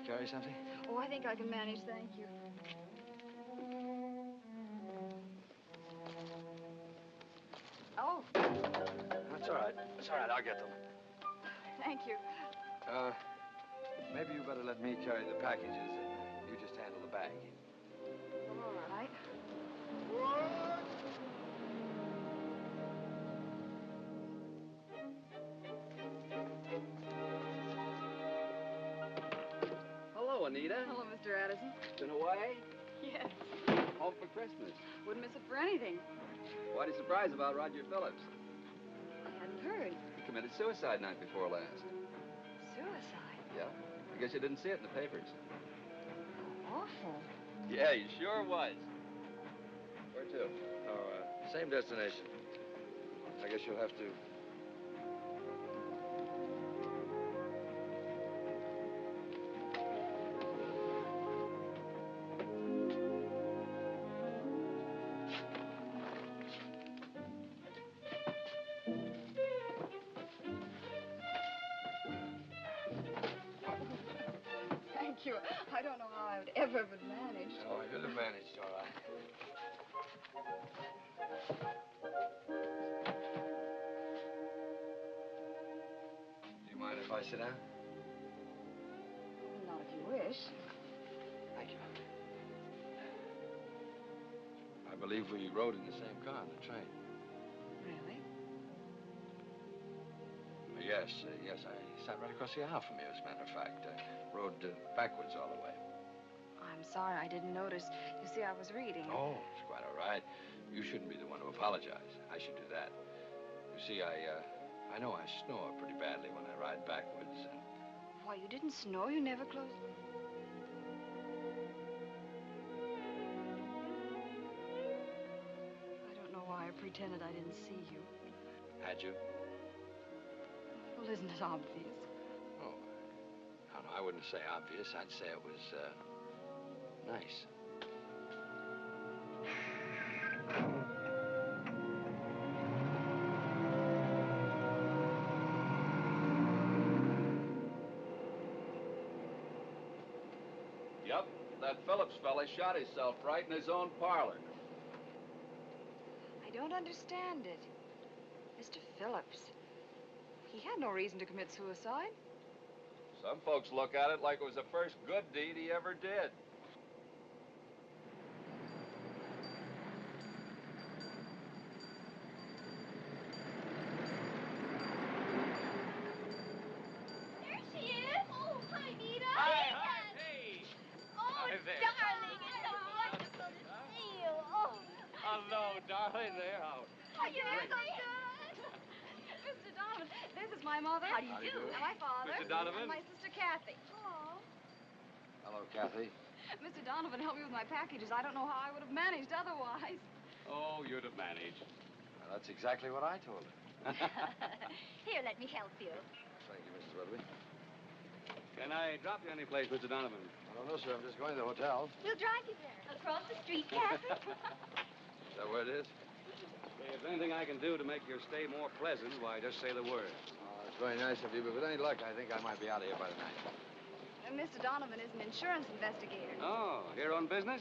carry something? Oh, I think I can manage, thank you. Oh. That's all right. That's all right. I'll get them. Thank you. Maybe you better let me carry the packages and you just handle the bag. All right. Hello, Anita. Hello, Mr. Addison. Been away? Yes. Home for Christmas. Wouldn't miss it for anything. Quite a surprise about Roger Phillips. I hadn't heard. He committed suicide night before last. Suicide? Yeah? I guess you didn't see it in the papers. Awful. Yeah, he sure was. Where to? Oh, same destination. I guess you'll have to... Thank you. I don't know how I would ever have managed. Oh, you'd have managed, all right. Do you mind if I sit down? Not if you wish. Thank you. I believe we rode in the same car on the train. Really? Yes, yes. I sat right across the aisle from you, as a matter of fact. Rode backwards all the way. I'm sorry, I didn't notice. You see, I was reading. Oh, it's quite all right. You shouldn't be the one to apologize. I should do that. You see, I know I snore pretty badly when I ride backwards. And... Why, you didn't snore? You never closed... I don't know why I pretended I didn't see you. Had you? Well, isn't it obvious? Oh, no, I wouldn't say obvious. I'd say it was, nice. Yep, that Phillips fella shot himself right in his own parlor. I don't understand it. Mr. Phillips. He had no reason to commit suicide. Some folks look at it like it was the first good deed he ever did. There she is. Oh, hi, Anita. Hi, hey. Oh, Hi there. darling, it's so wonderful to see you. Oh. Hello, darling. There. How? Oh, you're so good. Mr. Donovan, this is my mother. How do you do? And my father. Mr. Donovan. And my sister, Kathy. Hello. Hello, Kathy. Mr. Donovan helped me with my packages. I don't know how I would have managed otherwise. Oh, you'd have managed. Well, that's exactly what I told her. Here, let me help you. Thank you, Mrs. Weatherby. Can I drop you any place, Mr. Donovan? I don't know, sir. I'm just going to the hotel. We'll drive you there. Across the street, Kathy. Is that where it is? If there's anything I can do to make your stay more pleasant, why, just say the word. Oh, it's very nice of you, but with any luck, I think I might be out of here by the night. And Mr. Donovan is an insurance investigator. Oh, here on business?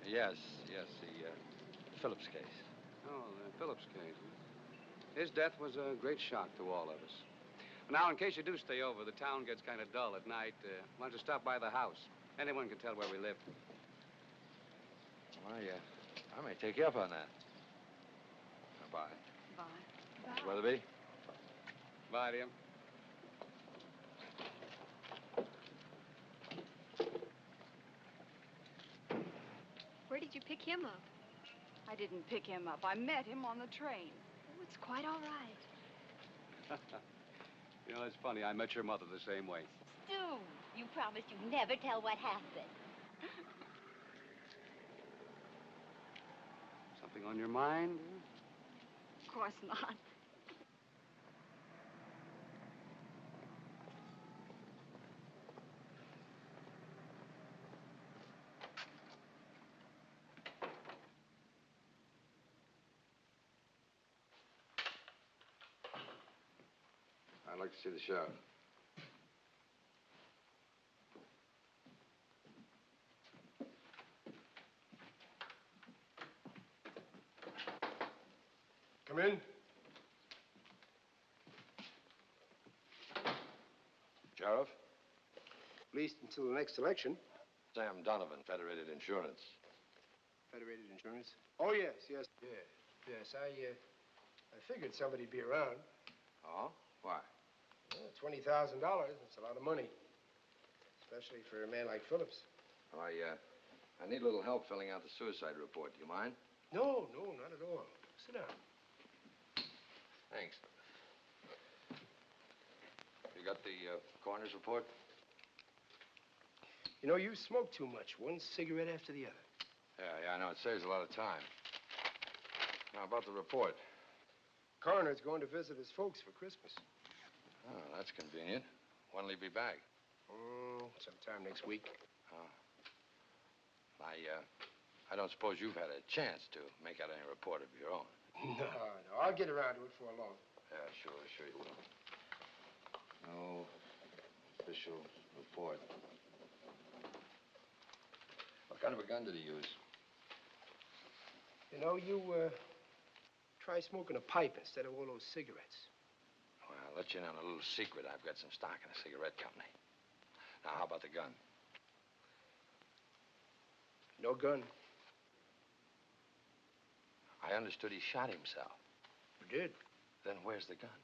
Yes, the Phillips case. Oh, the Phillips case. His death was a great shock to all of us. Now, in case you do stay over, the town gets kind of dull at night. Why don't you stop by the house? Anyone can tell where we live. Well, I may take you up on that. Bye. Bye. Miss Weatherby? Bye, dear. Where did you pick him up? I didn't pick him up. I met him on the train. Oh, it's quite all right. You know, it's funny. I met your mother the same way. Stu, you promised you'd never tell what happened. Something on your mind? Of course not. I'd like to see the sheriff. least until the next election. Sam Donovan, Federated Insurance. Federated Insurance? Oh, yes. Yes. I figured somebody'd be around. Oh? Why? Well, $20,000, that's a lot of money. Especially for a man like Phillips. I need a little help filling out the suicide report. Do you mind? No, not at all. Sit down. Thanks. You got the coroner's report? You know, you smoke too much. One cigarette after the other. Yeah, I know. It saves a lot of time. Now, about the report. Coroner's going to visit his folks for Christmas. Oh, that's convenient. When'll he be back? Sometime next week. Oh. I don't suppose you've had a chance to make out any report of your own. No. I'll get around to it for long. Yeah, sure you will. No official report. What kind of a gun did he use? You know, you try smoking a pipe instead of all those cigarettes. Well, I'll let you in on a little secret. I've got some stock in a cigarette company. Now, how about the gun? No gun. I understood he shot himself. You did? Then where's the gun?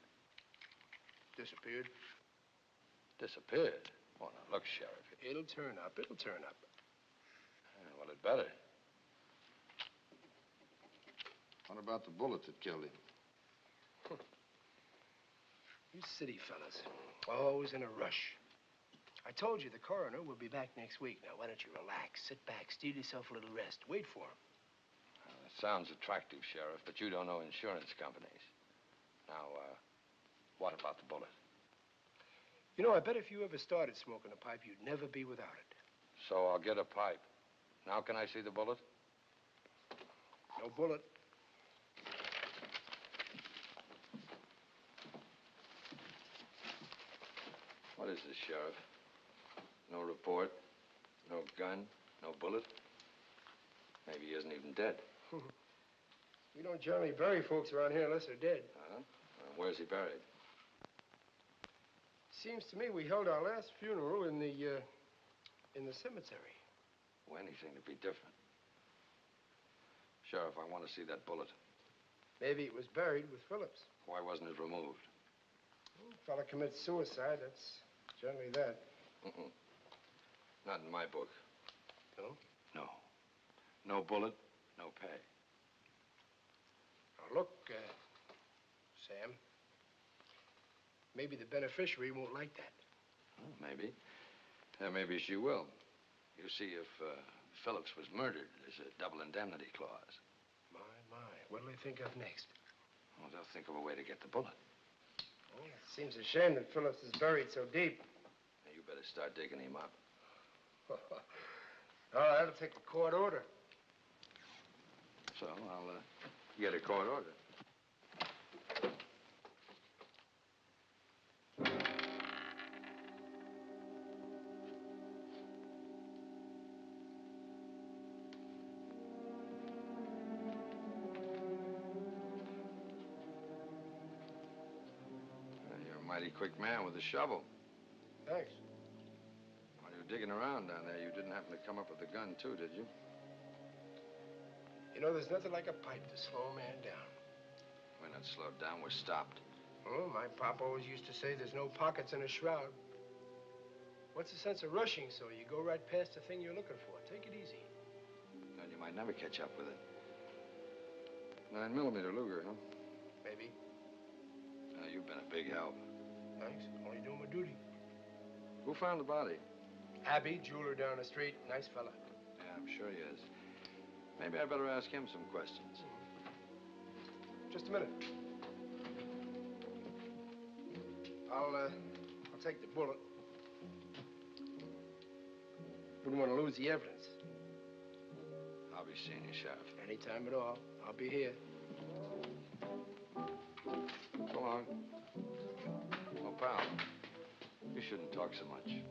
Disappeared. Disappeared? Oh, now, look, Sheriff. It'll turn up. Yeah, well, it better. What about the bullet that killed him? You city fellas, always in a rush. I told you the coroner will be back next week. Now, why don't you relax, sit back, steal yourself a little rest, wait for him. Well, that sounds attractive, Sheriff, but you don't know insurance companies. Now, what about the bullet? You know, I bet if you ever started smoking a pipe, you'd never be without it. So I'll get a pipe. Now can I see the bullet? No bullet. What is this, Sheriff? No report, no gun, no bullet. Maybe he isn't even dead. We don't generally bury folks around here unless they're dead. Where's he buried? Seems to me we held our last funeral in the cemetery. Well, anything to be different. Sheriff, I want to see that bullet. Maybe it was buried with Phillips. Why wasn't it removed? Well, fella commits suicide, that's generally that. Not in my book. No? No. No bullet, no pay. Now, look, Sam, maybe the beneficiary won't like that. Well, maybe. Maybe she will. You see, if Phillips was murdered, there's a double indemnity clause. My. What'll they think of next? Well, they'll think of a way to get the bullet. Well, it seems a shame that Phillips is buried so deep. Now, you better start digging him up. Oh, that'll take a court order. So I'll get a court order. You're a mighty quick man with a shovel. Thanks. While you were digging around down there, you didn't happen to come up with a gun, too, did you? You know, there's nothing like a pipe to slow a man down. We're not slowed down, we're stopped. Oh, my pop always used to say there's no pockets in a shroud. What's the sense of rushing so you go right past the thing you're looking for? Take it easy. And you might never catch up with it. 9mm Luger, huh? Maybe. You've been a big help. Thanks. Only doing my duty. Who found the body? Abby, jeweler down the street. Nice fella. Yeah, I'm sure he is. Maybe I better ask him some questions. Just a minute. I'll take the bullet. Wouldn't want to lose the evidence. I'll be seeing you, Sheriff. Anytime at all. I'll be here. So long. Oh, pal, you shouldn't talk so much.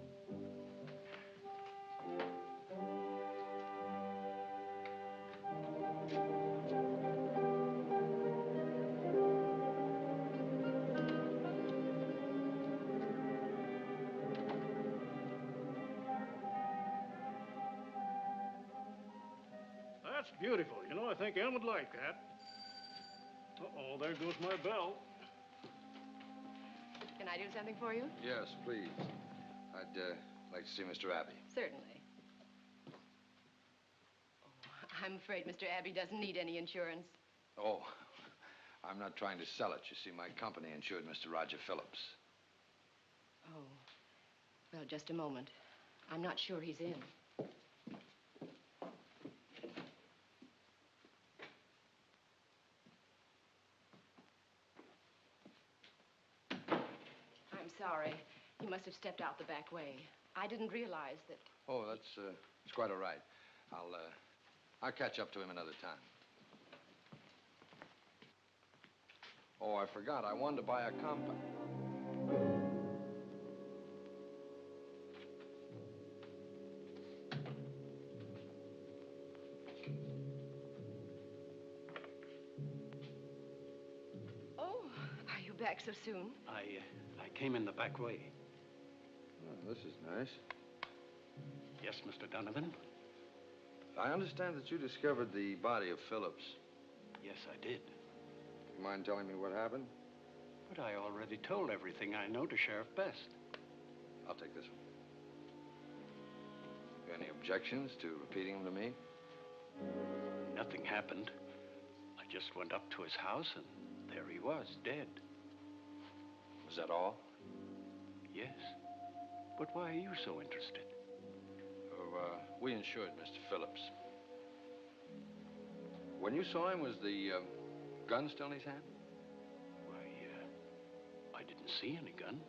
beautiful. You know, I think Em would like that. Uh-oh, there goes my bell. Can I do something for you? Yes, please. I'd like to see Mr. Abbey. Certainly. Oh, I'm afraid Mr. Abbey doesn't need any insurance. Oh, I'm not trying to sell it. You see, my company insured Mr. Roger Phillips. Oh. Well, just a moment. I'm not sure he's in. I'm sorry. He must have stepped out the back way. I didn't realize that... Oh, that's it's quite all right. I'll catch up to him another time. Oh, I forgot. I wanted to buy a compact. Oh, are you back so soon? I came in the back way. Oh, this is nice. Yes, Mr. Donovan? I understand that you discovered the body of Phillips. Yes, I did. You mind telling me what happened? But I already told everything I know to Sheriff Best. I'll take this one. You any objections to repeating them to me? Nothing happened. I just went up to his house, and there he was, dead. Was that all? Yes. But why are you so interested? Oh, we insured Mr. Phillips. When you saw him, was the gun still in his hand? Why, I didn't see any gun.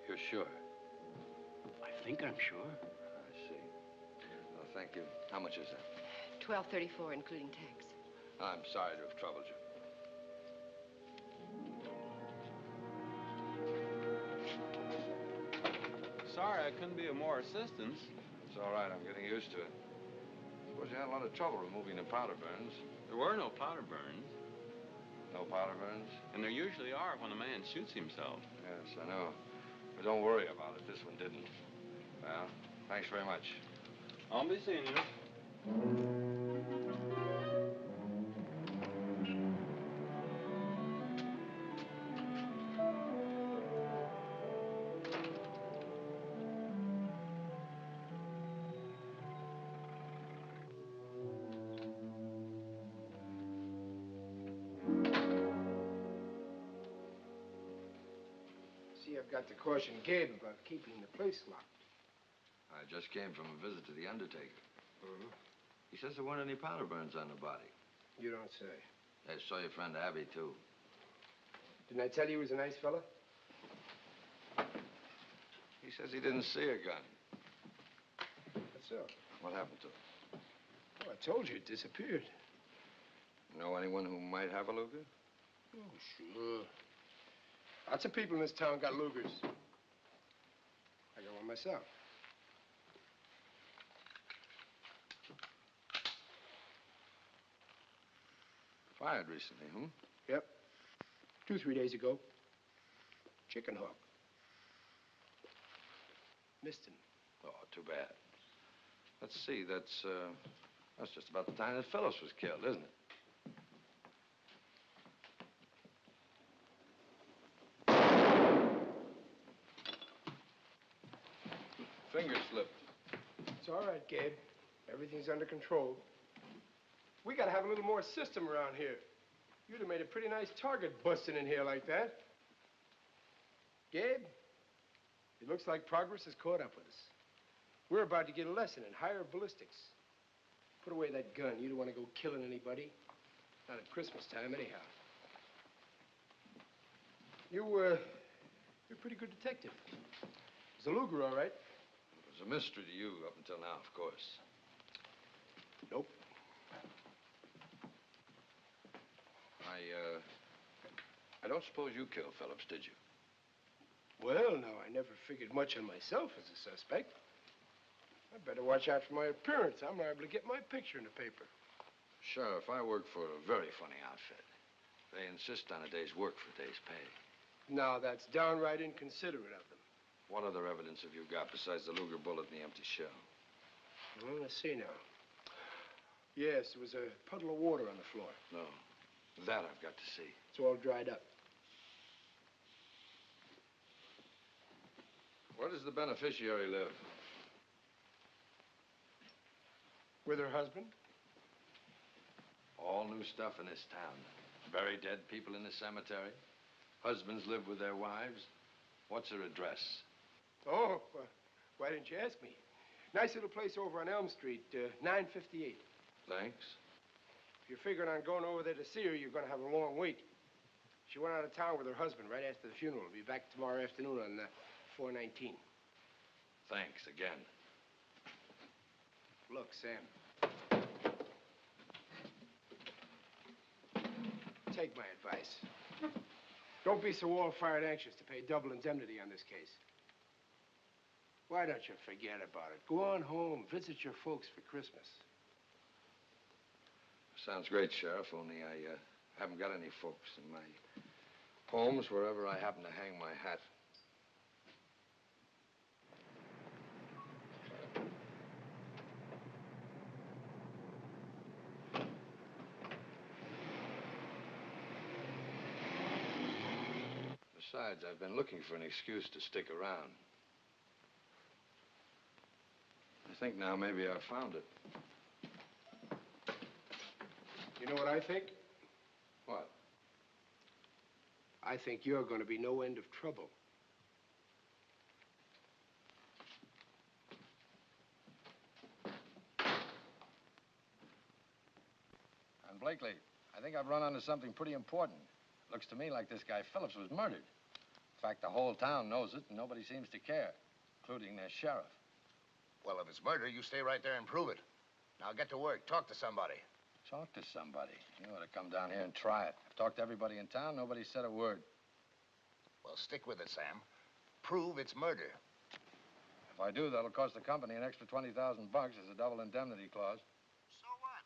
You're sure? I think I'm sure. I see. Well, thank you. How much is that? $12.34, including tax. I'm sorry to have troubled you. Sorry, I couldn't be of more assistance. It's all right. I'm getting used to it. Suppose you had a lot of trouble removing the powder burns. There were no powder burns. No powder burns? And there usually are when a man shoots himself. Yes, I know. But don't worry about it. This one didn't. Well, thanks very much. I'll be seeing you. See, I've got to caution Gabe about keeping the place locked. I just came from a visit to the undertaker. Mm-hmm. He says there weren't any powder burns on the body. You don't say. I saw your friend Abby, too. Didn't I tell you he was a nice fella? He says he didn't see a gun. That's so. What happened to it? Oh, I told you it disappeared. Know anyone who might have a Luger? Oh, sure. Lots of people in this town got Lugers. I got one myself. Fired recently, hmm? Yep. 2-3 days ago. Chicken hawk. Missed him. Oh, too bad. Let's see, that's just about the time that Phillips was killed, isn't it? Finger slipped. It's all right, Gabe. Everything's under control. We gotta have a little more system around here. You'd have made a pretty nice target busting in here like that. Gabe, it looks like progress has caught up with us. We're about to get a lesson in higher ballistics. Put away that gun. You don't want to go killing anybody. Not at Christmas time, anyhow. You're a pretty good detective. Is the Luger all right? It was a mystery to you up until now, of course. Nope. I don't suppose you killed Phillips, did you? Well, now, I never figured much on myself as a suspect. I better watch out for my appearance. I'm liable to get my picture in the paper. Sheriff, I work for a very funny outfit. They insist on a day's work for a day's pay. Now, that's downright inconsiderate of them. What other evidence have you got besides the Luger bullet and the empty shell? Well, let's see now. Yes, there was a puddle of water on the floor. No. That I've got to see. It's all dried up. Where does the beneficiary live? With her husband? All new stuff in this town. Bury dead people in the cemetery. Husbands live with their wives. What's her address? Oh, why didn't you ask me? Nice little place over on Elm Street, 958. Thanks. If you're figuring on going over there to see her, you're going to have a long wait. She went out of town with her husband right after the funeral. Be back tomorrow afternoon on 419. Thanks again. Look, Sam. Take my advice. Don't be so all-fired anxious to pay double indemnity on this case. Why don't you forget about it? Go on home, visit your folks for Christmas. Sounds great, Sheriff, only I haven't got any folks in my home's wherever I happen to hang my hat. Besides, I've been looking for an excuse to stick around. I think now maybe I've found it. You know what I think? What? I think you're going to be no end of trouble. And Blakely, I think I've run onto something pretty important. Looks to me like this guy Phillips was murdered. In fact, the whole town knows it, and nobody seems to care, including their sheriff. Well, if it's murder, you stay right there and prove it. Now get to work. Talk to somebody. Talk to somebody. You ought to come down here and try it. I've talked to everybody in town. Nobody said a word. Well, stick with it, Sam. Prove it's murder. If I do, that'll cost the company an extra $20,000 as a double indemnity clause. So what?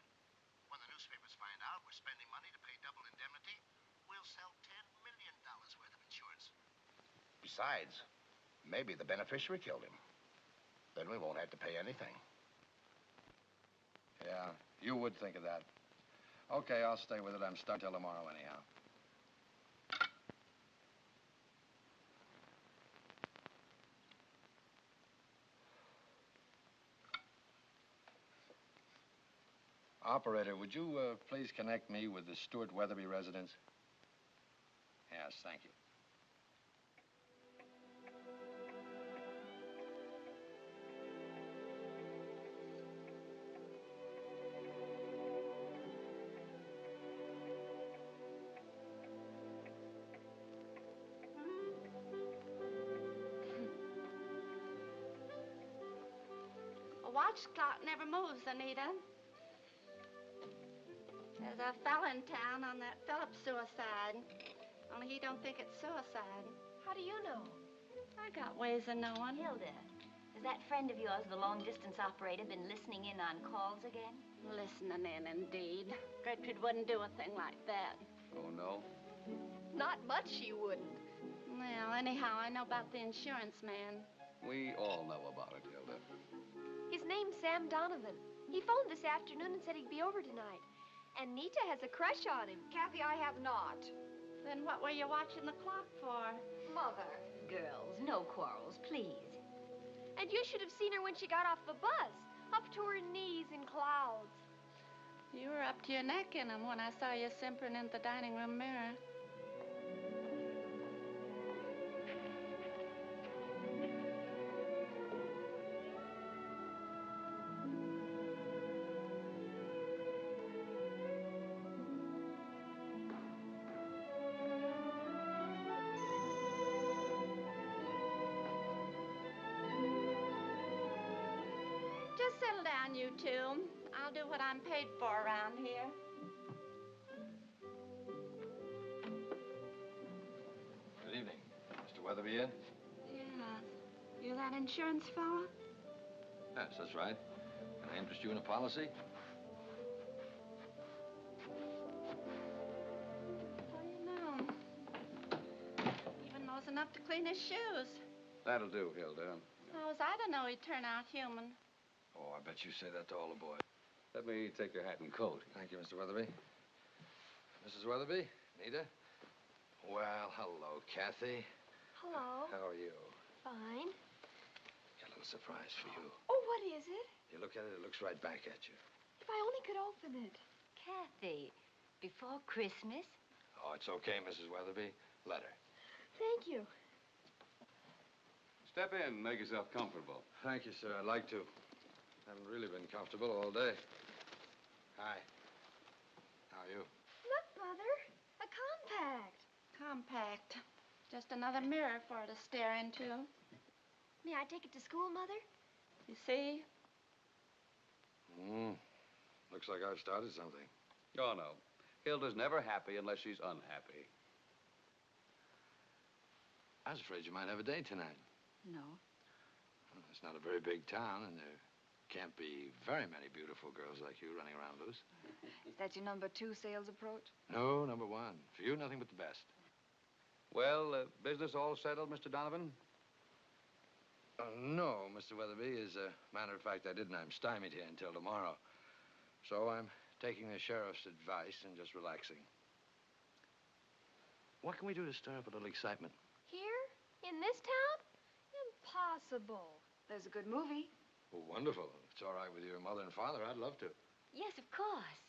When the newspapers find out we're spending money to pay double indemnity, we'll sell $10 million worth of insurance. Besides, maybe the beneficiary killed him. Then we won't have to pay anything. Yeah, you would think of that. Okay, I'll stay with it. I'm stuck till tomorrow anyhow. Operator, would you please connect me with the Stuart Weatherby residence? Yes, thank you. A watch clock never moves, Anita. There's a fella in town on that Phillips suicide. Only he don't think it's suicide. How do you know? I got ways of knowing. Hilda, has that friend of yours, the long-distance operator, been listening in on calls again? Listening in, indeed. Gertrude wouldn't do a thing like that. Oh, no? Not much she wouldn't. Well, anyhow, I know about the insurance man. We all know about it, Hilda. His name's Sam Donovan. He phoned this afternoon and said he'd be over tonight. And Nita has a crush on him. Kathy, I have not. Then what were you watching the clock for? Mother. Girls, no quarrels, please. And you should have seen her when she got off the bus, up to her knees in clouds. You were up to your neck in them when I saw you simpering in the dining room mirror. Just settle down, you two. I'll do what I'm paid for around here. Good evening. Mr. Weatherby in? Yeah. You that insurance fella? Yes, that's right. Can I interest you in a policy? Well, you know, even knows enough to clean his shoes. That'll do, Hilda. How was I to know he'd turn out human? Oh, I bet you say that to all the boys. Let me take your hat and coat. Thank you, Mr. Weatherby. Mrs. Weatherby? Anita? Well, hello, Kathy. Hello. How are you? Fine. Got a little surprise for you. Oh, what is it? You look at it, it looks right back at you. If I only could open it. Kathy, before Christmas? Oh, it's okay, Mrs. Weatherby. Let her. Thank you. Step in, make yourself comfortable. Thank you, sir. I'd like to. Haven't really been comfortable all day. Hi. How are you? Look, Mother. A compact. Compact. Just another mirror for her to stare into. May I take it to school, Mother? You see? Looks like I've started something. Oh, no. Hilda's never happy unless she's unhappy. I was afraid you might have a date tonight. No. Well, it's not a very big town, and there can't be very many beautiful girls like you running around loose. Is that your number 2 sales approach? No, number 1. For you, nothing but the best. Well, business all settled, Mr. Donovan? No, Mr. Weatherby. As a matter of fact, I didn't. I'm stymied here until tomorrow. So I'm taking the sheriff's advice and just relaxing. What can we do to stir up a little excitement? Here? In this town? Impossible. There's a good movie. Oh, wonderful. If it's all right with your mother and father, I'd love to. Yes, of course.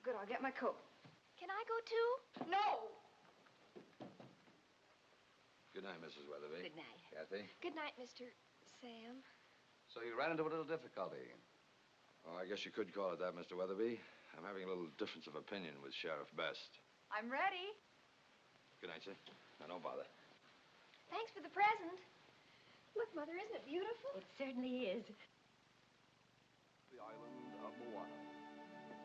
Good, I'll get my coat. Can I go too? No! Good night, Mrs. Weatherby. Good night. Kathy? Good night, Mr. Sam. So you ran into a little difficulty. Oh, I guess you could call it that, Mr. Weatherby. I'm having a little difference of opinion with Sheriff Best. I'm ready. Good night, sir. Now, don't bother. Thanks for the present. Look, Mother, isn't it beautiful? It certainly is. The island of Moana,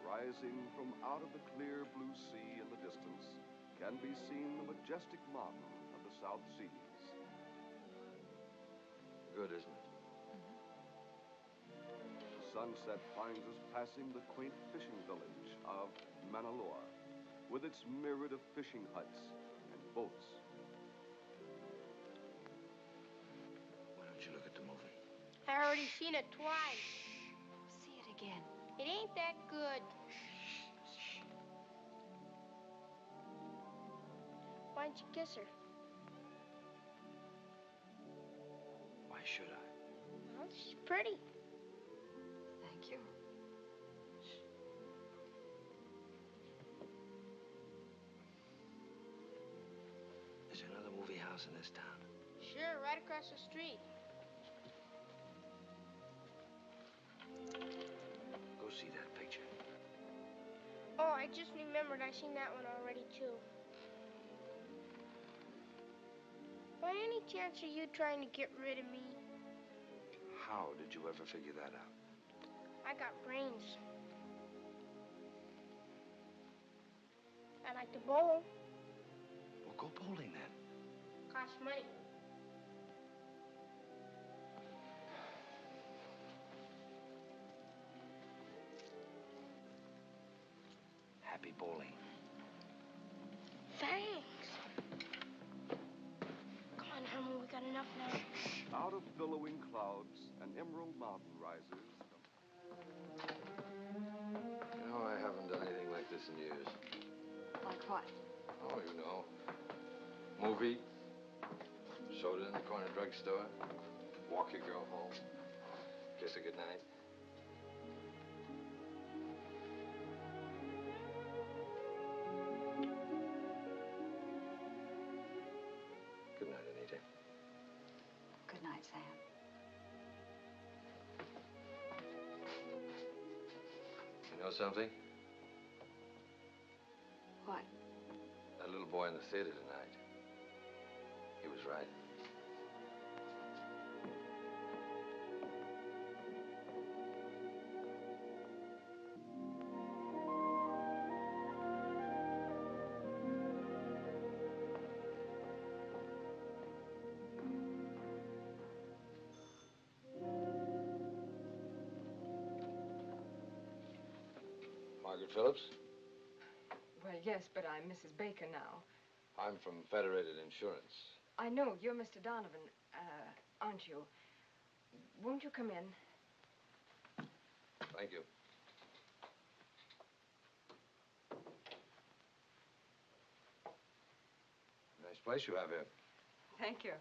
rising from out of the clear blue sea in the distance, can be seen the majestic mountain of the South Seas. Good, isn't it? The sunset finds us passing the quaint fishing village of Manaloa, with its myriad of fishing huts and boats. Why don't you look at the movie? I already seen it twice. See it again. It ain't that good. Why don't you kiss her? Why should I? Well, she's pretty. Thank you. Is there another movie house in this town? Sure, right across the street. Go see that picture. Oh, I just remembered I seen that one already, too. By any chance are you trying to get rid of me? How did you ever figure that out? I got brains. I like to bowl. Well, go bowling then. Costs money. Happy bowling. Thanks. Come on, Herman, we got enough now. Out of billowing clouds, an emerald mountain rises. You know, I haven't done anything like this in years. Like what? Oh, you know. Movie. Soda in the corner drugstore. Walk your girl home. Kiss her goodnight. Good night, Anita. Good night, Sam. You know something? What? That little boy in the theater tonight. He was right. Roger Phillips? Well, yes, but I'm Mrs. Baker now. I'm from Federated Insurance. I know, you're Mr. Donovan, aren't you? Won't you come in? Thank you. Nice place you have here. Thank you.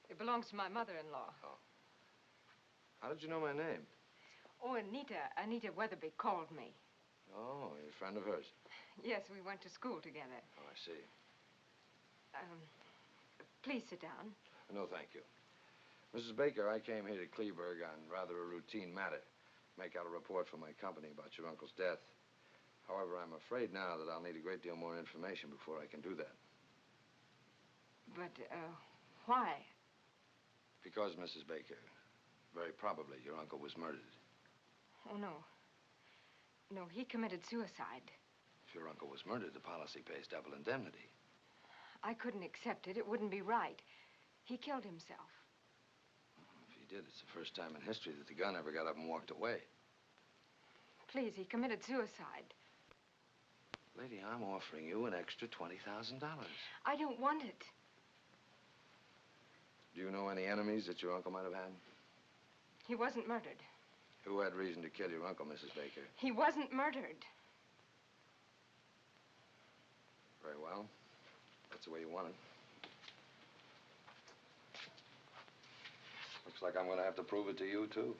It belongs to my mother-in-law. Oh. How did you know my name? Oh, Anita Weatherby called me. Oh, you're a friend of hers. Yes, we went to school together. Oh, I see. Please sit down. No, thank you. Mrs. Baker, I came here to Cleberg on rather a routine matter. Make out a report for my company about your uncle's death. However, I'm afraid now that I'll need a great deal more information before I can do that. But, why? Because, Mrs. Baker, very probably your uncle was murdered. Oh, no. No, he committed suicide. If your uncle was murdered, the policy pays double indemnity. I couldn't accept it. It wouldn't be right. He killed himself. If he did, it's the first time in history that the gun ever got up and walked away. Please, he committed suicide. Lady, I'm offering you an extra $20,000. I don't want it. Do you know any enemies that your uncle might have had? He wasn't murdered. Who had reason to kill your uncle, Mrs. Baker? He wasn't murdered. Very well. That's the way you want it. Looks like I'm going to have to prove it to you, too.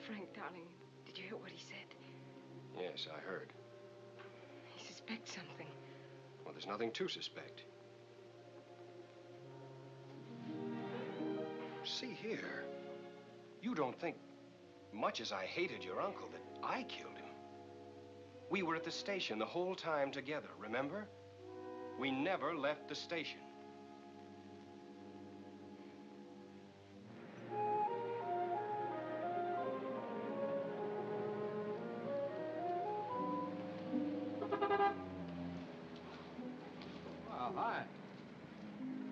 Frank, darling, did you hear what he said? Yes, I heard. He suspects something. Well, there's nothing to suspect. See here. You don't think, much as I hated your uncle, that I killed him. We were at the station the whole time together, remember? We never left the station. Well, hi.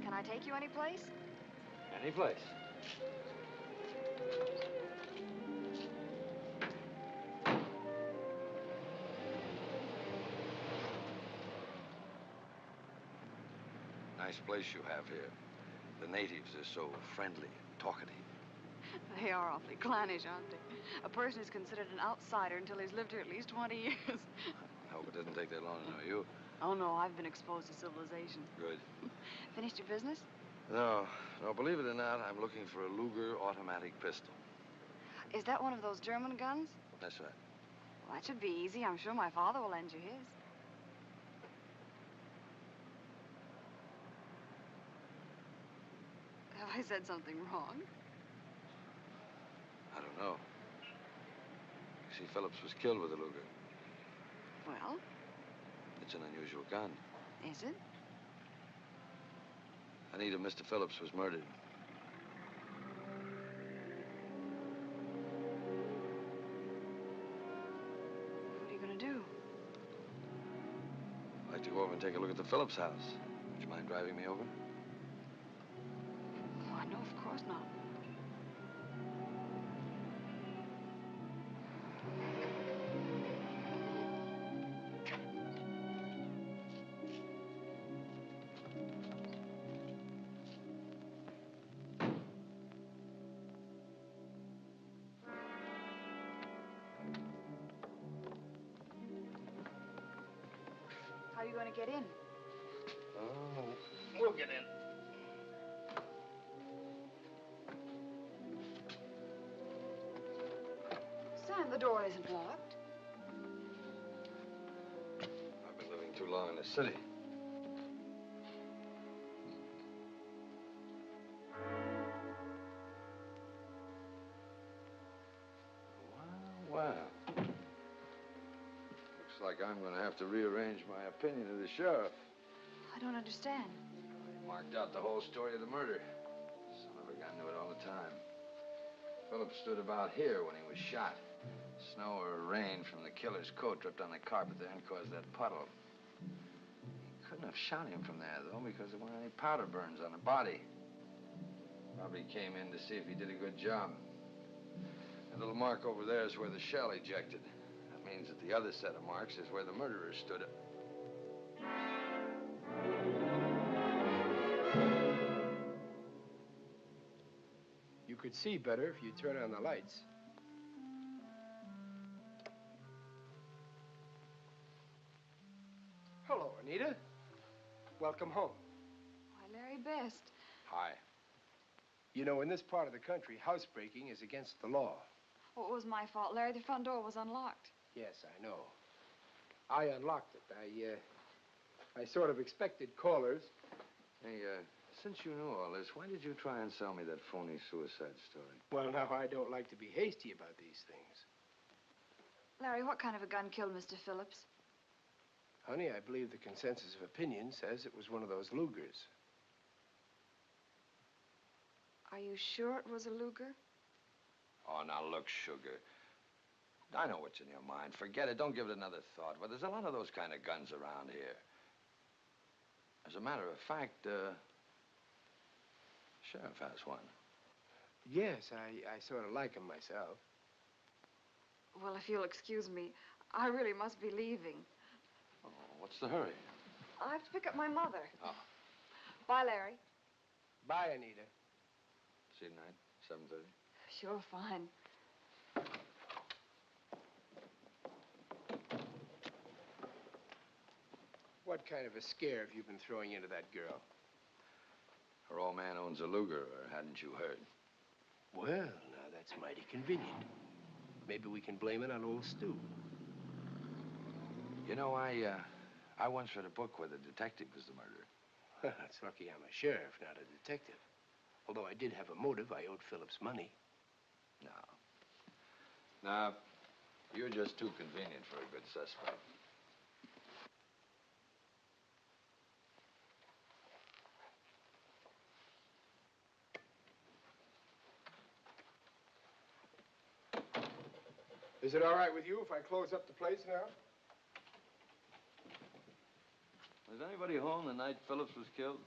Can I take you any place? Any place. Nice place you have here. The natives are so friendly and talkative. They are awfully clannish, aren't they? A person is considered an outsider until he's lived here at least 20 years. I hope it doesn't take that long to know you. Oh, no, I've been exposed to civilization. Good. Finished your business? No, believe it or not, I'm looking for a Luger automatic pistol. Is that one of those German guns? That's right. Well, that should be easy. I'm sure my father will lend you his. Have I said something wrong? I don't know. You see, Phillips was killed with a Luger. Well? It's an unusual gun. Is it? Anita, Mr. Phillips was murdered. What are you gonna do? I'd like to go over and take a look at the Phillips house. Would you mind driving me over? Why, no, of course not. How are you going to get in? Oh, we'll get in. Sam, the door isn't locked. I've been living too long in the city. Wow. Looks like I'm going to have to rearrange my opinion of the sheriff. I don't understand. He marked out the whole story of the murder. Son of a gun knew it all the time. Phillips stood about here when he was shot. Snow or rain from the killer's coat dripped on the carpet there and caused that puddle. He couldn't have shot him from there, though, because there weren't any powder burns on the body. Probably came in to see if he did a good job. That little mark over there is where the shell ejected. That means that the other set of marks is where the murderer stood. could see better if you turn on the lights. Hello, Anita. Welcome home. Why, Larry Best. Hi. You know, in this part of the country, housebreaking is against the law. Well, it was my fault, Larry. The front door was unlocked. Yes, I know. I unlocked it. I sort of expected callers. Hey, since you knew all this, why did you try and sell me that phony suicide story? Well, now, I don't like to be hasty about these things. Larry, what kind of a gun killed Mr. Phillips? Honey, I believe the consensus of opinion says it was one of those Lugers. Are you sure it was a Luger? Oh, now look, Sugar. I know what's in your mind. Forget it. Don't give it another thought. But there's a lot of those kind of guns around here. As a matter of fact, Sheriff has one. Yes, I sort of like him myself. Well, if you'll excuse me, I really must be leaving. Oh, what's the hurry? I have to pick up my mother. Oh. Bye, Larry. Bye, Anita. See you tonight, 7:30. Sure, fine. What kind of a scare have you been throwing into that girl? Her old man owns a Luger, or hadn't you heard? Well, now that's mighty convenient. Maybe we can blame it on old Stu. You know, I once read a book where the detective was the murderer. It's lucky I'm a sheriff, not a detective. Although I did have a motive. I owed Phillips money. No, you're just too convenient for a good suspect. Is it all right with you if I close up the place now? Was anybody home the night Phillips was killed?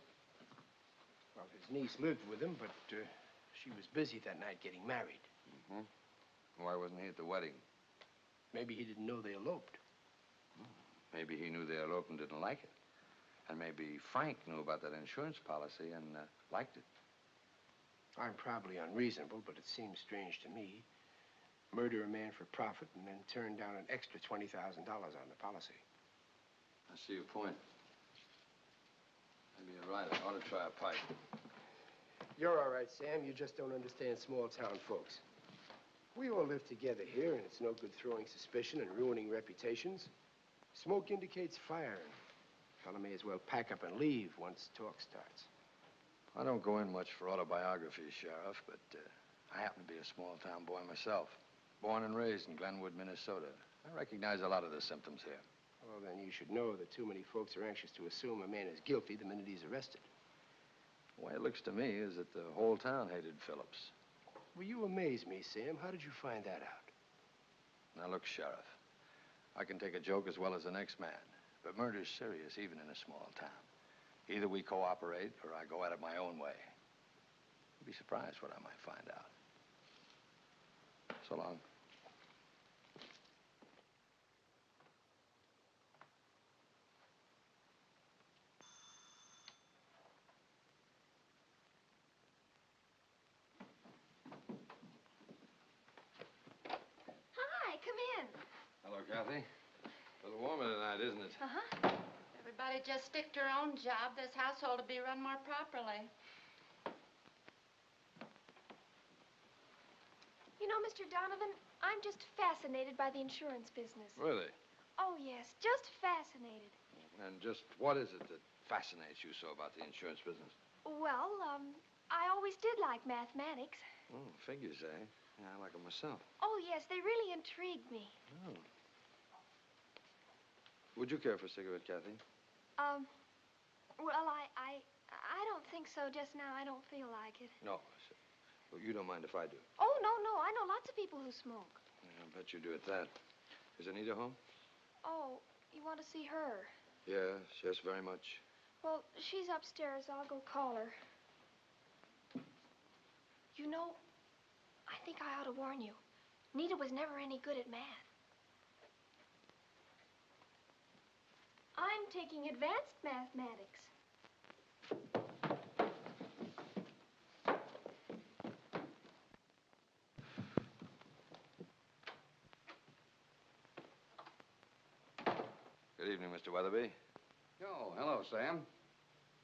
Well, his niece lived with him, but she was busy that night getting married. Mm-hmm. Why wasn't he at the wedding? Maybe he didn't know they eloped. Maybe he knew they eloped and didn't like it. And maybe Frank knew about that insurance policy and liked it. I'm probably unreasonable, but it seems strange to me. Murder a man for profit and then turn down an extra $20,000 on the policy. I see your point. Maybe you're right. I ought to try a pipe. You're all right, Sam. You just don't understand small-town folks. We all live together here, and it's no good throwing suspicion and ruining reputations. Smoke indicates fire, and a fellow may as well pack up and leave once talk starts. I don't go in much for autobiographies, Sheriff, but I happen to be a small-town boy myself. Born and raised in Glenwood, Minnesota. I recognize a lot of the symptoms here. Well, then you should know that too many folks are anxious to assume a man is guilty the minute he's arrested. The way it looks to me is that the whole town hated Phillips. Well, you amaze me, Sam. How did you find that out? Now, look, Sheriff. I can take a joke as well as the next man, but murder's serious even in a small town. Either we cooperate or I go at it my own way. You'd be surprised what I might find out. So long. Hi, come in. Hello, Kathy. A little warmer tonight, isn't it? Uh-huh. Everybody just stick to their own job. This household will be run more properly. You know, Mr. Donovan, I'm just fascinated by the insurance business. Really? Oh, yes, just fascinated. And just what is it that fascinates you so about the insurance business? Well, I always did like mathematics. Oh, figures, eh? Yeah, I like them myself. Oh, yes, they really intrigued me. Oh. Would you care for a cigarette, Kathy? Well, I don't think so just now. I don't feel like it. No. Well, you don't mind if I do? Oh, no. I know lots of people who smoke. Yeah, I bet you do at that. Is Anita home? Oh, you want to see her? Yes, very much. Well, she's upstairs. I'll go call her. You know, I think I ought to warn you. Nita was never any good at math. I'm taking advanced mathematics. Good evening, Mr. Weatherby. Oh, hello, Sam.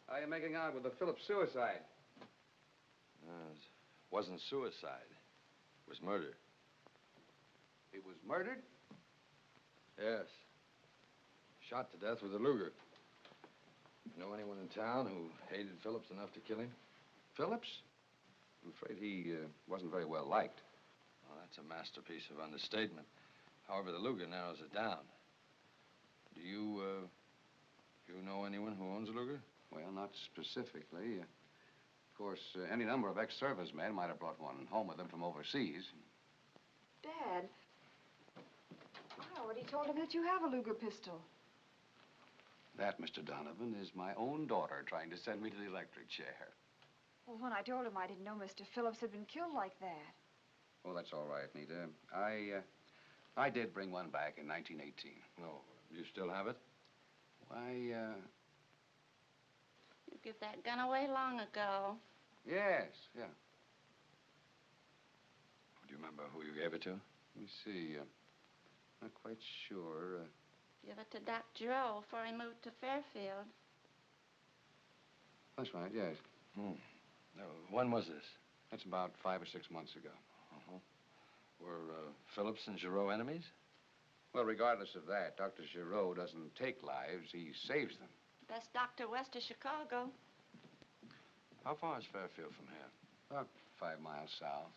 How are you making out with the Phillips suicide? It wasn't suicide. It was murder. He was murdered? Yes. Shot to death with a Luger. Know anyone in town who hated Phillips enough to kill him? Phillips? I'm afraid he wasn't very well liked. Well, that's a masterpiece of understatement. However, the Luger narrows it down. Do you know anyone who owns a Luger? Well, not specifically. Of course, any number of ex-servicemen might have brought one home with them from overseas. Dad, I already told him that you have a Luger pistol. That, Mr. Donovan, is my own daughter trying to send me to the electric chair. Well, when I told him I didn't know Mr. Phillips had been killed like that. Oh, that's all right, Nita. I did bring one back in 1918. No, you still have it? Why, You gave that gun away long ago. yes, yeah. Do you remember who you gave it to? Let me see. Not quite sure. Give it to Doc Giroux before he moved to Fairfield. That's right, yes. When was this? That's about 5 or 6 months ago. Uh-huh. Were Phillips and Giroux enemies? Well, regardless of that, Dr. Giroux doesn't take lives, he saves them. Best doctor west of Chicago. How far is Fairfield from here? About 5 miles south.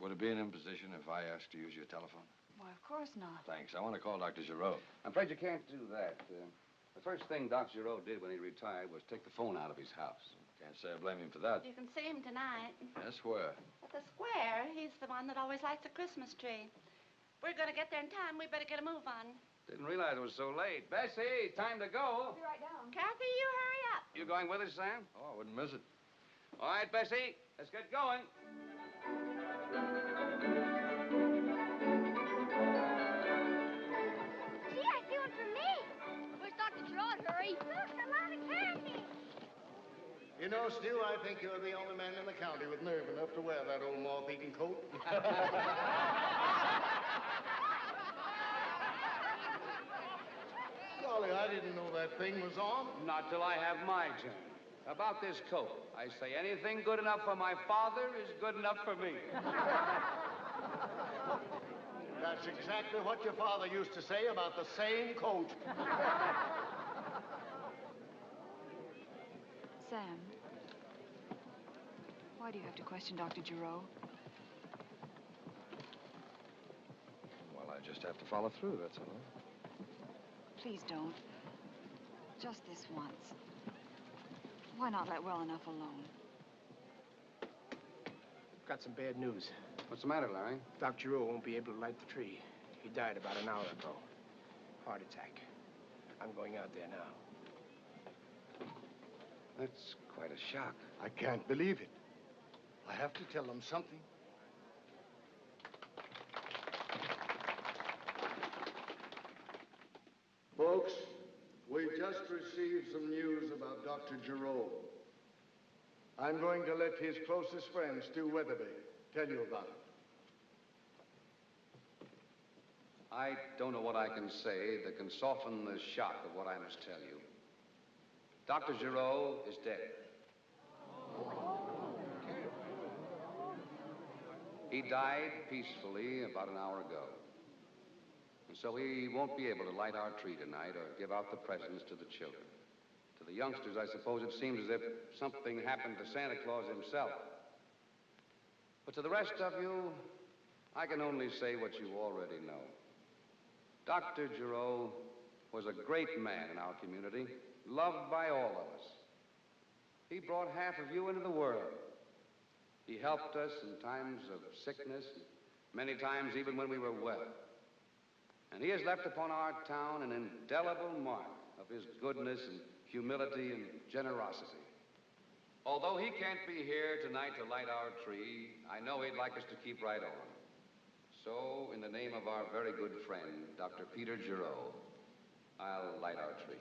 Would it be an imposition if I asked to use your telephone? Why, of course not. Thanks. I want to call Dr. Giroux. I'm afraid you can't do that. The first thing Doc Giroux did when he retired was take the phone out of his house. Can't say I blame him for that. You can see him tonight. Yes, where? At the square. He's the one that always lights the Christmas tree. We're going to get there in time. We better get a move on. Didn't realize it was so late. Bessie, time to go. I'll be right down. Kathy, you hurry up. You going with us, Sam? Oh, I wouldn't miss it. All right, Bessie, let's get going. Gee, I see one for me. Where's Dr. Gerard? Hurry. Look, a lot of candy. You know, Stu, I think you're the only man in the county with nerve enough to wear that old moth-eaten coat. Golly, I didn't know that thing was on. Not till I have my turn. About this coat, I say anything good enough for my father is good enough for me. That's exactly what your father used to say about the same coat. Sam, why do you have to question Dr. Giroux? Well, I just have to follow through, that's all. Please don't. Just this once. Why not let well enough alone? Got some bad news. What's the matter, Larry? Doc Giroux won't be able to light the tree. He died about an hour ago. Heart attack. I'm going out there now. That's quite a shock. I can't believe it. I have to tell them something. Folks, we just received some news about Dr. Giroux. I'm going to let his closest friend, Stu Weatherby, tell you about it. I don't know what I can say that can soften the shock of what I must tell you. Dr. Giroux is dead. He died peacefully about an hour ago. And so he won't be able to light our tree tonight or give out the presents to the children. To the youngsters, I suppose it seems as if something happened to Santa Claus himself. But to the rest of you, I can only say what you already know. Dr. Giroux was a great man in our community, loved by all of us. He brought half of you into the world. He helped us in times of sickness, many times even when we were well. And he has left upon our town an indelible mark of his goodness and humility and generosity. Although he can't be here tonight to light our tree, I know he'd like us to keep right on. So, in the name of our very good friend, Dr. Peter Giroux, I'll light our tree.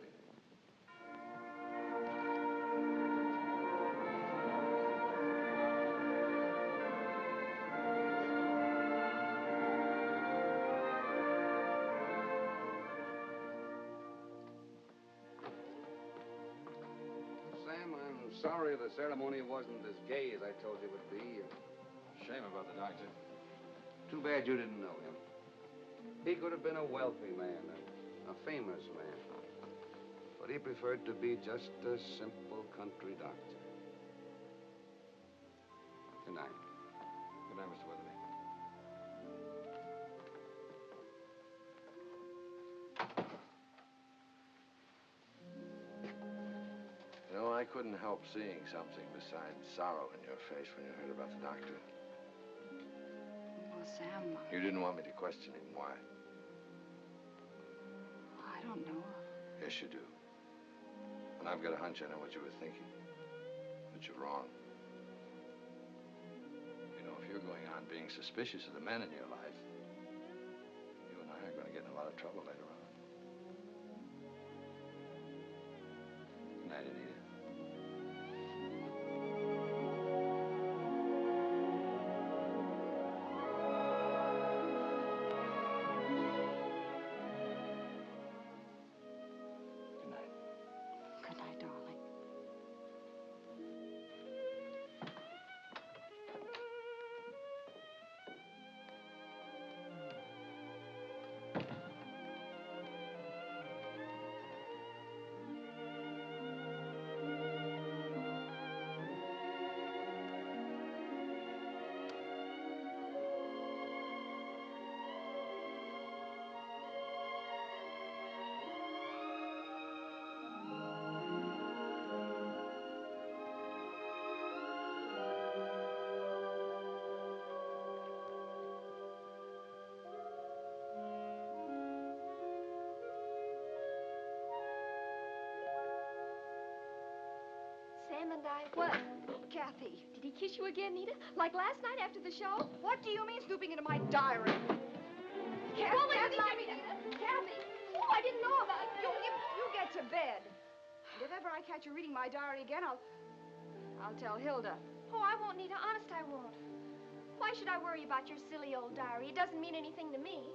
sorry the ceremony wasn't as gay as I told you it would be. Shame about the doctor. Too bad you didn't know him. He could have been a wealthy man, a famous man. But he preferred to be just a simple country doctor. Good night. Good night, Mr. Weatherby. You know, I couldn't help seeing something besides sorrow in your face when you heard about the doctor. Well, Sam, You didn't want me to question him. Why? I don't know. Yes, you do. And I've got a hunch I know what you were thinking. But you're wrong. You know, if you're going on being suspicious of the men in your life, you and I are going to get in a lot of trouble later on. Good night, Anita. Good night, darling. Sam and I... What? Kathy. Did he kiss you again, Nita? Like last night after the show? What do you mean snooping into my diary? Kathy, Oh, wait, Kathy, let me, Nita. Kathy. Oh, I didn't know about it. You get to bed. And if ever I catch you reading my diary again, I'll tell Hilda. Oh, I won't, Nita. Honest, I won't. Why should I worry about your silly old diary? It doesn't mean anything to me.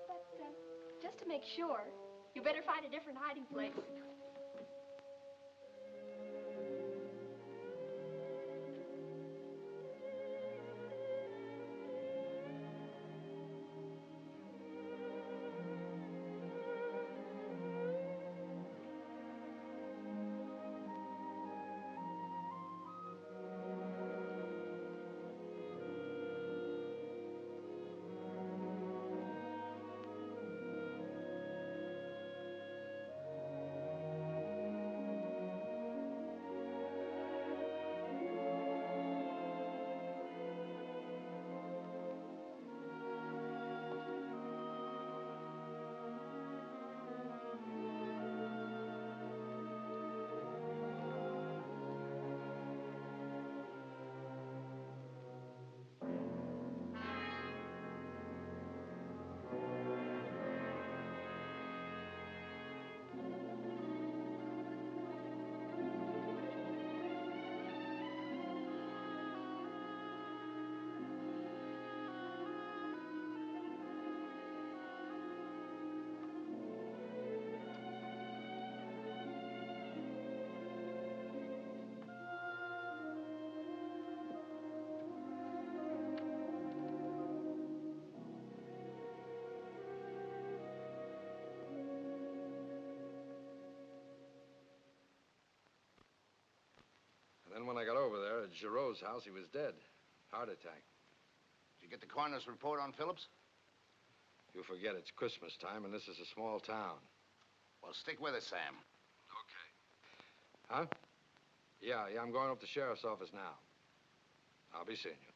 But, just to make sure, you better find a different hiding place. And then when I got over there at Giroux' house, he was dead. Heart attack. Did you get the coroner's report on Phillips? You forget it's Christmas time, and this is a small town. Well, stick with it, Sam. Okay. Huh? Yeah, I'm going up to the sheriff's office now. I'll be seeing you.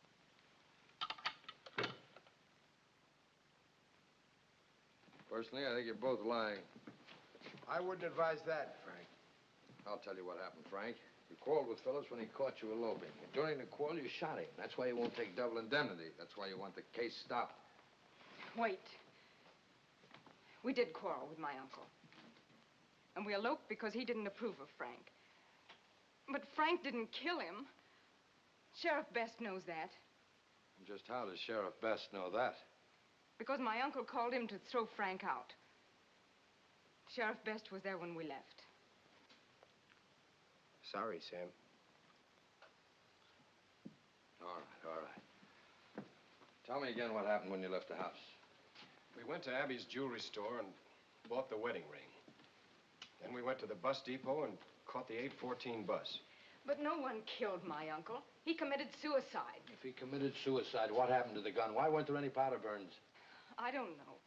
Personally, I think you're both lying. I wouldn't advise that, Frank. I'll tell you what happened, Frank. You quarreled with Phillips when he caught you eloping. And during the quarrel, you shot him. That's why you won't take double indemnity. That's why you want the case stopped. Wait. We did quarrel with my uncle. And we eloped because he didn't approve of Frank. But Frank didn't kill him. Sheriff Best knows that. And just how does Sheriff Best know that? Because my uncle called him to throw Frank out. Sheriff Best was there when we left. Sorry, Sam. All right. Tell me again what happened when you left the house. We went to Abby's jewelry store and bought the wedding ring. Then we went to the bus depot and caught the 8:14 bus. But no one killed my uncle. He committed suicide. If he committed suicide, what happened to the gun? Why weren't there any powder burns? I don't know.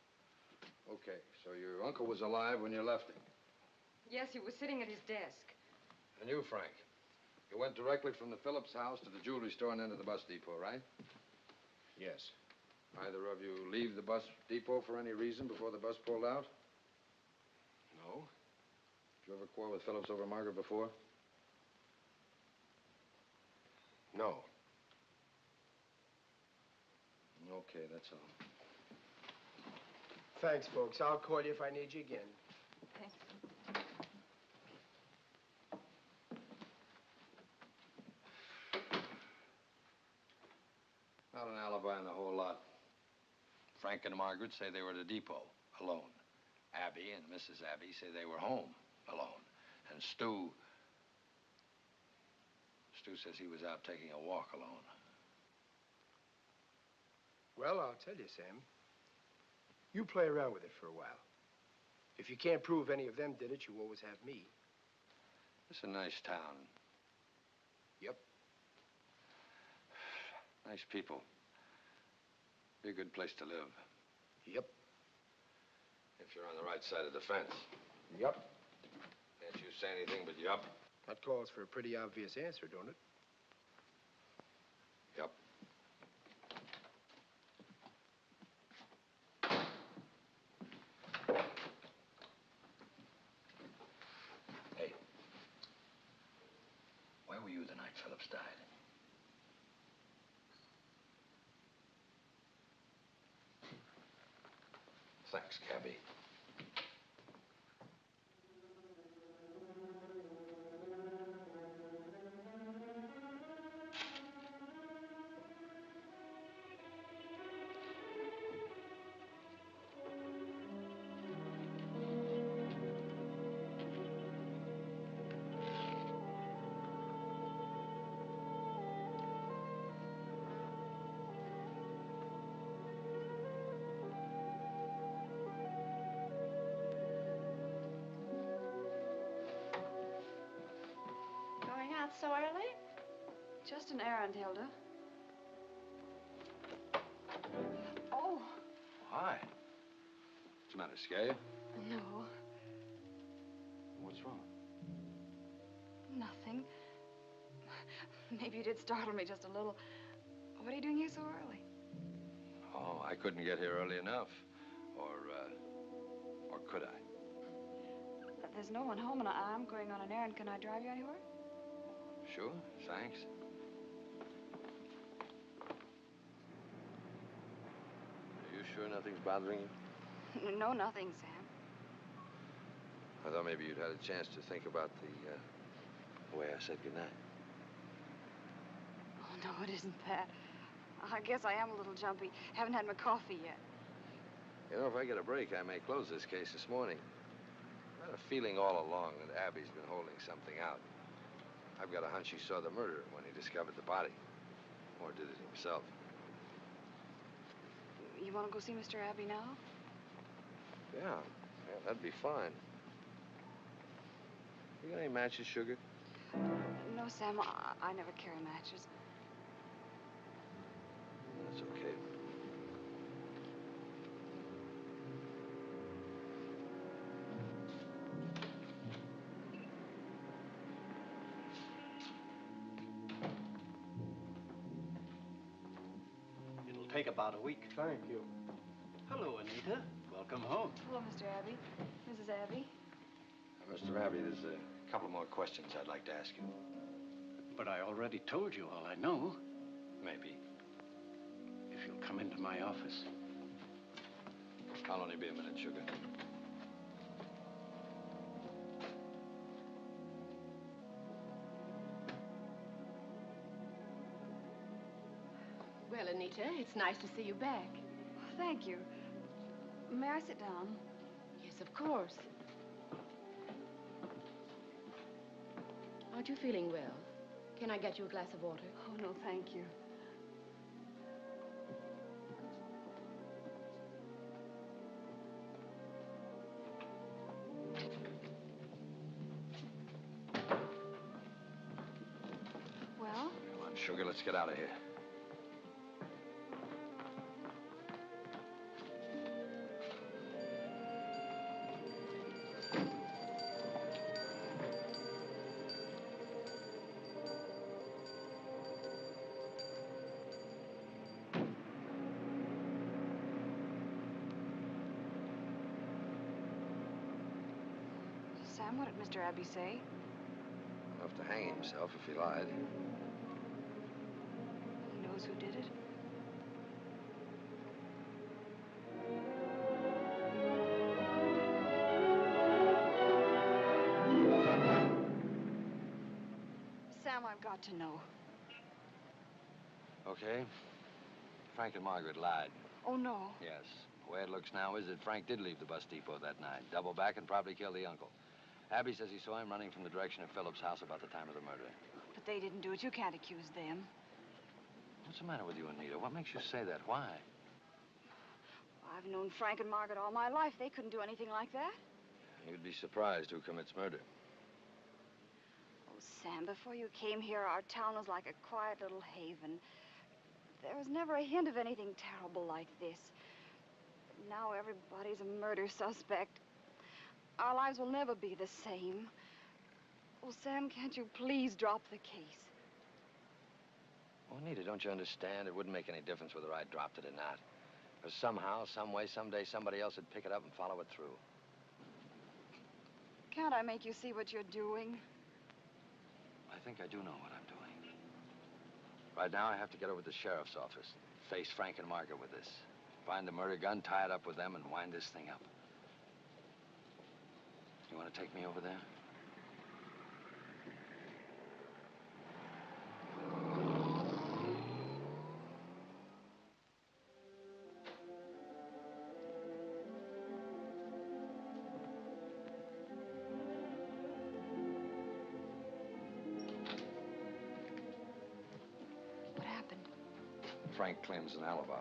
Okay, so your uncle was alive when you left him. Yes, he was sitting at his desk. And you, Frank? You went directly from the Phillips house to the jewelry store and then to the bus depot, right? Yes. Either of you leave the bus depot for any reason before the bus pulled out? No. Did you ever quarrel with Phillips over Margaret before? No. Okay, that's all. Thanks, folks. I'll call you if I need you again. Thanks. Not an alibi in the whole lot. Frank and Margaret say they were at a depot, alone. Abby and Mrs. Abby say they were home, alone. And Stu says he was out taking a walk alone. Well, I'll tell you, Sam. You play around with it for a while. If you can't prove any of them did it, you always have me. It's a nice town. Yep. Nice people. Be a good place to live. Yep. If you're on the right side of the fence. Yep. Can't you say anything but yup? That calls for a pretty obvious answer, don't it? Yup. Hey. Where were you the night Phillips died? Thanks, Cabby. Going out so early? Just an errand, Hilda. Oh. Hi. What's the matter, scare you? No, What's wrong? nothing. Maybe you did startle me just a little. What are you doing here so early? Oh, I couldn't get here early enough. Or could I? There's no one home, and I'm going on an errand. Can I drive you anywhere? Sure, thanks. Are you sure nothing's bothering you? No, nothing, Sam. I thought maybe you'd had a chance to think about the way I said goodnight. Oh, no, it isn't that. I guess I am a little jumpy. Haven't had my coffee yet. You know, if I get a break, I may close this case this morning. I've had a feeling all along that Abby's been holding something out. I've got a hunch he saw the murderer when he discovered the body. Or did it himself. You want to go see Mr. Abbey now? Yeah, that'd be fine. You got any matches, Sugar? No, Sam, I never carry matches. That's okay. It'll take about a week. Thank you. Hello, Anita. Welcome home. Hello, Mr. Abbey. Mrs. Abbey. Mr. Abbey, there's a couple more questions I'd like to ask you. But I already told you all I know. Maybe. If you'll come into my office. I'll only be a minute, Sugar. Well, Anita, it's nice to see you back. Thank you. May I sit down? Yes, of course. Aren't you feeling well? Can I get you a glass of water? Oh, no, thank you. Well? Come on, sugar, let's get out of here. Sam, what did Mr. Abbey say? Enough to hang himself if he lied. He knows who did it? Sam, I've got to know. Okay. Frank and Margaret lied. Oh, no. Yes. The way it looks now is that Frank did leave the bus depot that night, double back, and probably killed the uncle. Abby says he saw him running from the direction of Phillips' house about the time of the murder. But they didn't do it. You can't accuse them. What's the matter with you, Anita? What makes you say that? Why? I've known Frank and Margaret all my life. They couldn't do anything like that. You'd be surprised who commits murder. Oh, Sam, before you came here, our town was like a quiet little haven. There was never a hint of anything terrible like this. But now everybody's a murder suspect. Our lives will never be the same. Oh, Sam, can't you please drop the case? Oh, Anita, don't you understand? It wouldn't make any difference whether I dropped it or not. Because somehow, some way, someday, somebody else would pick it up and follow it through. Can't I make you see what you're doing? I think I do know what I'm doing. Right now, I have to get over to the sheriff's office, face Frank and Margaret with this. Find the murder gun, tie it up with them, and wind this thing up. You want to take me over there? What happened? Frank claims an alibi.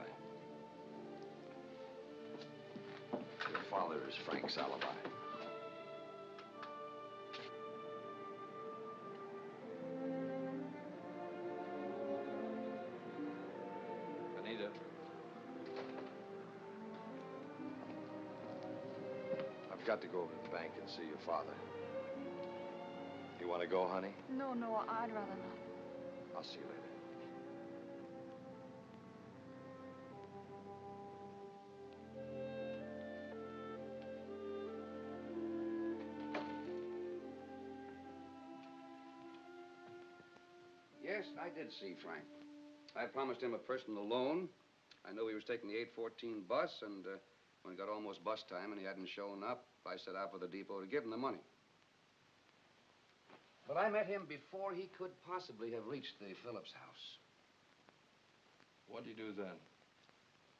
Your father is Frank's alibi. Anita. I've got to go over to the bank and see your father. You want to go, honey? No, I'd rather not. I'll see you later. Yes, I did see Frank. I promised him a personal loan. I knew he was taking the 8:14 bus, and when it got almost bus time and he hadn't shown up, I set out for the depot to give him the money. But I met him before he could possibly have reached the Phillips house. What'd you do then?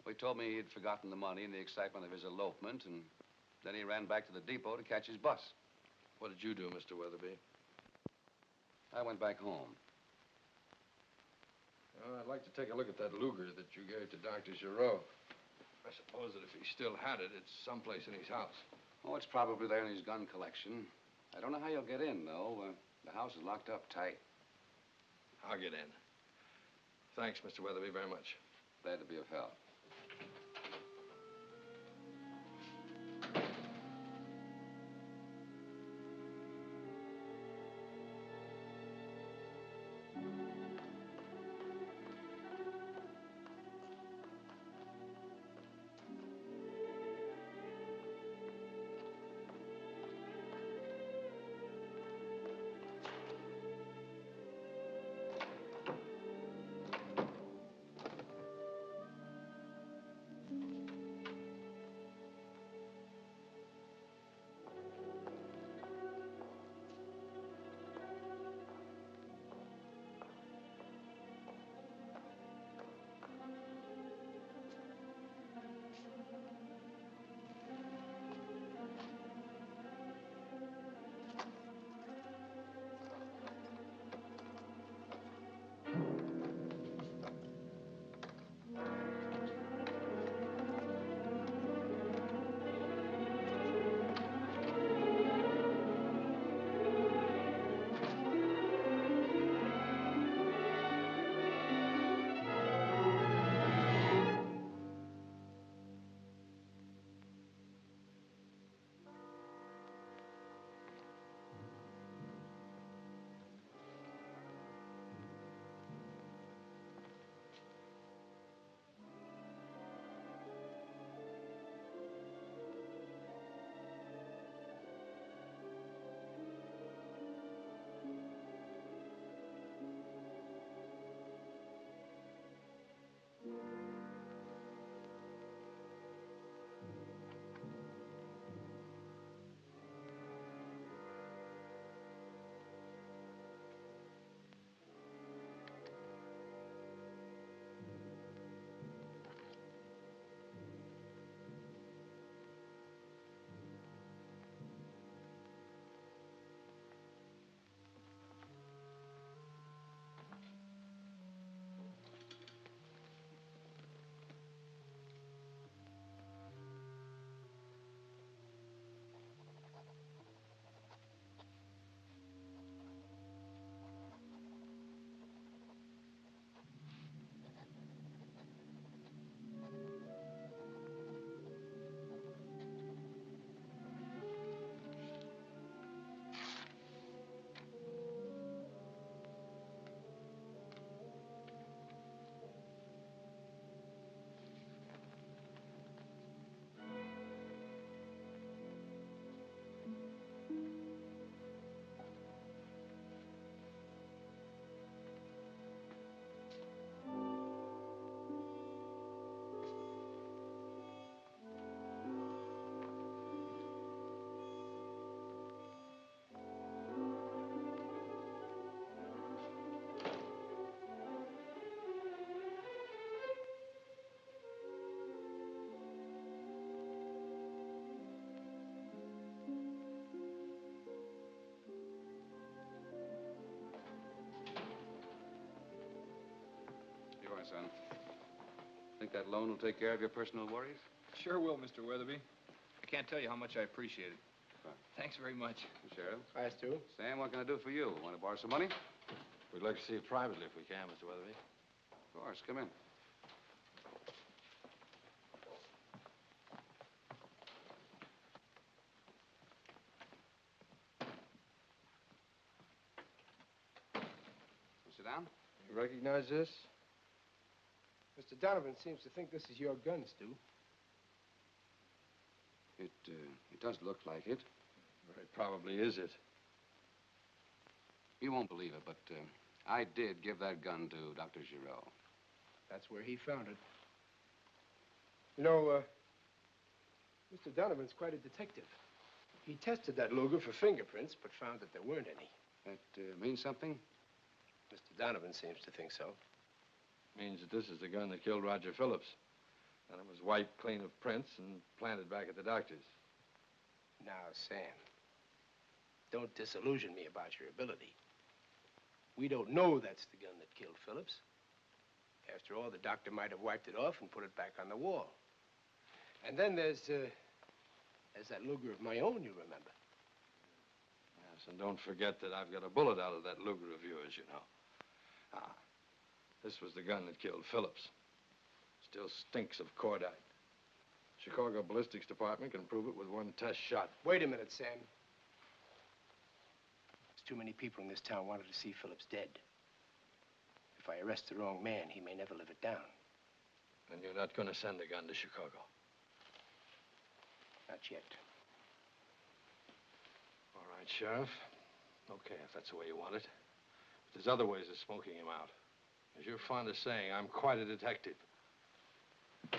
Well, he told me he'd forgotten the money in the excitement of his elopement, and then he ran back to the depot to catch his bus. What did you do, Mr. Weatherby? I went back home. Well, I'd like to take a look at that Luger that you gave to Dr. Giroux. I suppose that if he still had it, it's someplace in his house. Oh, it's probably there in his gun collection. I don't know how you'll get in, though. The house is locked up tight. I'll get in. Thanks, Mr. Weatherby, very much. Glad to be of help. son. Think that loan will take care of your personal worries? Sure will, Mr. Weatherby. I can't tell you how much I appreciate it. Thanks very much. Sheriff. Hi, Stu. Sam, what can I do for you? Want to borrow some money? We'd like to see it privately if we can, Mr. Weatherby. Of course. Come in. Sit down. You recognize this? Mr. Donovan seems to think this is your gun, Stu. It does look like it. Very probably is it. You won't believe it, but I did give that gun to Dr. Giraud. That's where he found it. You know, Mr. Donovan's quite a detective. He tested that Luger for fingerprints, but found that there weren't any. That means something? Mr. Donovan seems to think so. Means that this is the gun that killed Roger Phillips. And it was wiped clean of prints and planted back at the doctor's. Now, Sam, don't disillusion me about your ability. We don't know that's the gun that killed Phillips. After all, the doctor might have wiped it off and put it back on the wall. And then there's that Luger of my own, you remember. Yes, and don't forget that I've got a bullet out of that Luger of yours, you know. This was the gun that killed Phillips. Still stinks of cordite. Chicago Ballistics Department can prove it with one test shot. Wait a minute, Sam. There's too many people in this town wanted to see Phillips dead. If I arrest the wrong man, he may never live it down. Then you're not going to send the gun to Chicago? Not yet. All right, Sheriff. Okay, if that's the way you want it. But there's other ways of smoking him out. As you're fond of saying, I'm quite a detective. A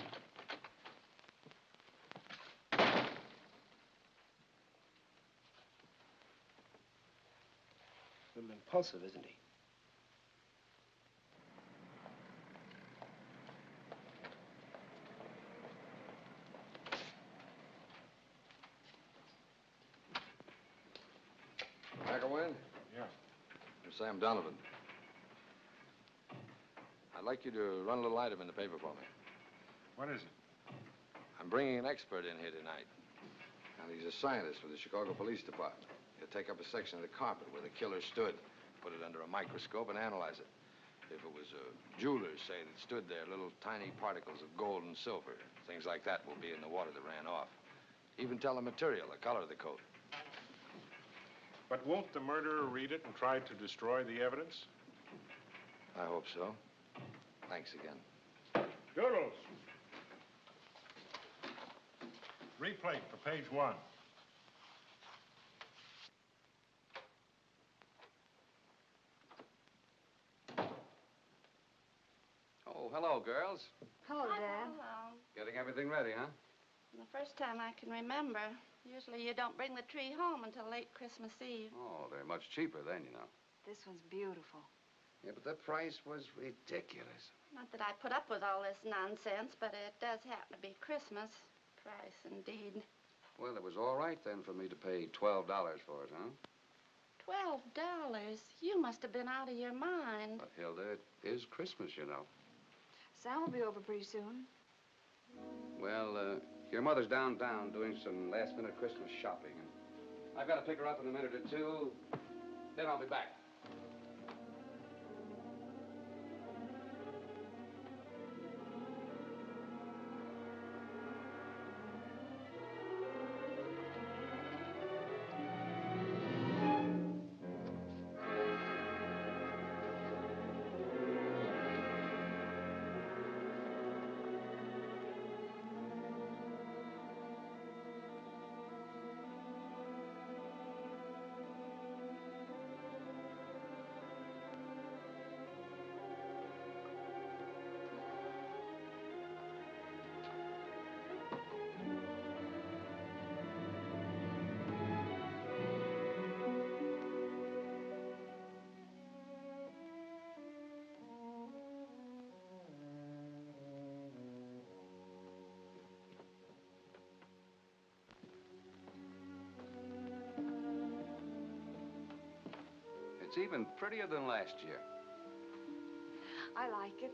little impulsive, isn't he? Back a win? Yeah. I'm Sam Donovan. I'd like you to run a little item in the paper for me. What is it? I'm bringing an expert in here tonight. And he's a scientist with the Chicago Police Department. He'll take up a section of the carpet where the killer stood, put it under a microscope, and analyze it. If it was a jeweler's, say, that stood there, little tiny particles of gold and silver, things like that will be in the water that ran off. Even tell the material, the color of the coat. But won't the murderer read it and try to destroy the evidence? I hope so. Thanks again. Doodles. Replate for page 1. Oh, hello, girls. Hello, Dad. Hello. Getting everything ready, huh? The first time I can remember. Usually you don't bring the tree home until late Christmas Eve. Oh, they're much cheaper then, you know. This one's beautiful. Yeah, but the price was ridiculous. Not that I put up with all this nonsense, but it does happen to be Christmas. Price, indeed. Well, it was all right then for me to pay $12 for it, huh? $12? You must have been out of your mind. But, Hilda, it is Christmas, you know. Sam will be over pretty soon. Well, your mother's downtown doing some last-minute Christmas shopping. And I've got to pick her up in a minute or two. Then I'll be back. It's even prettier than last year. I like it.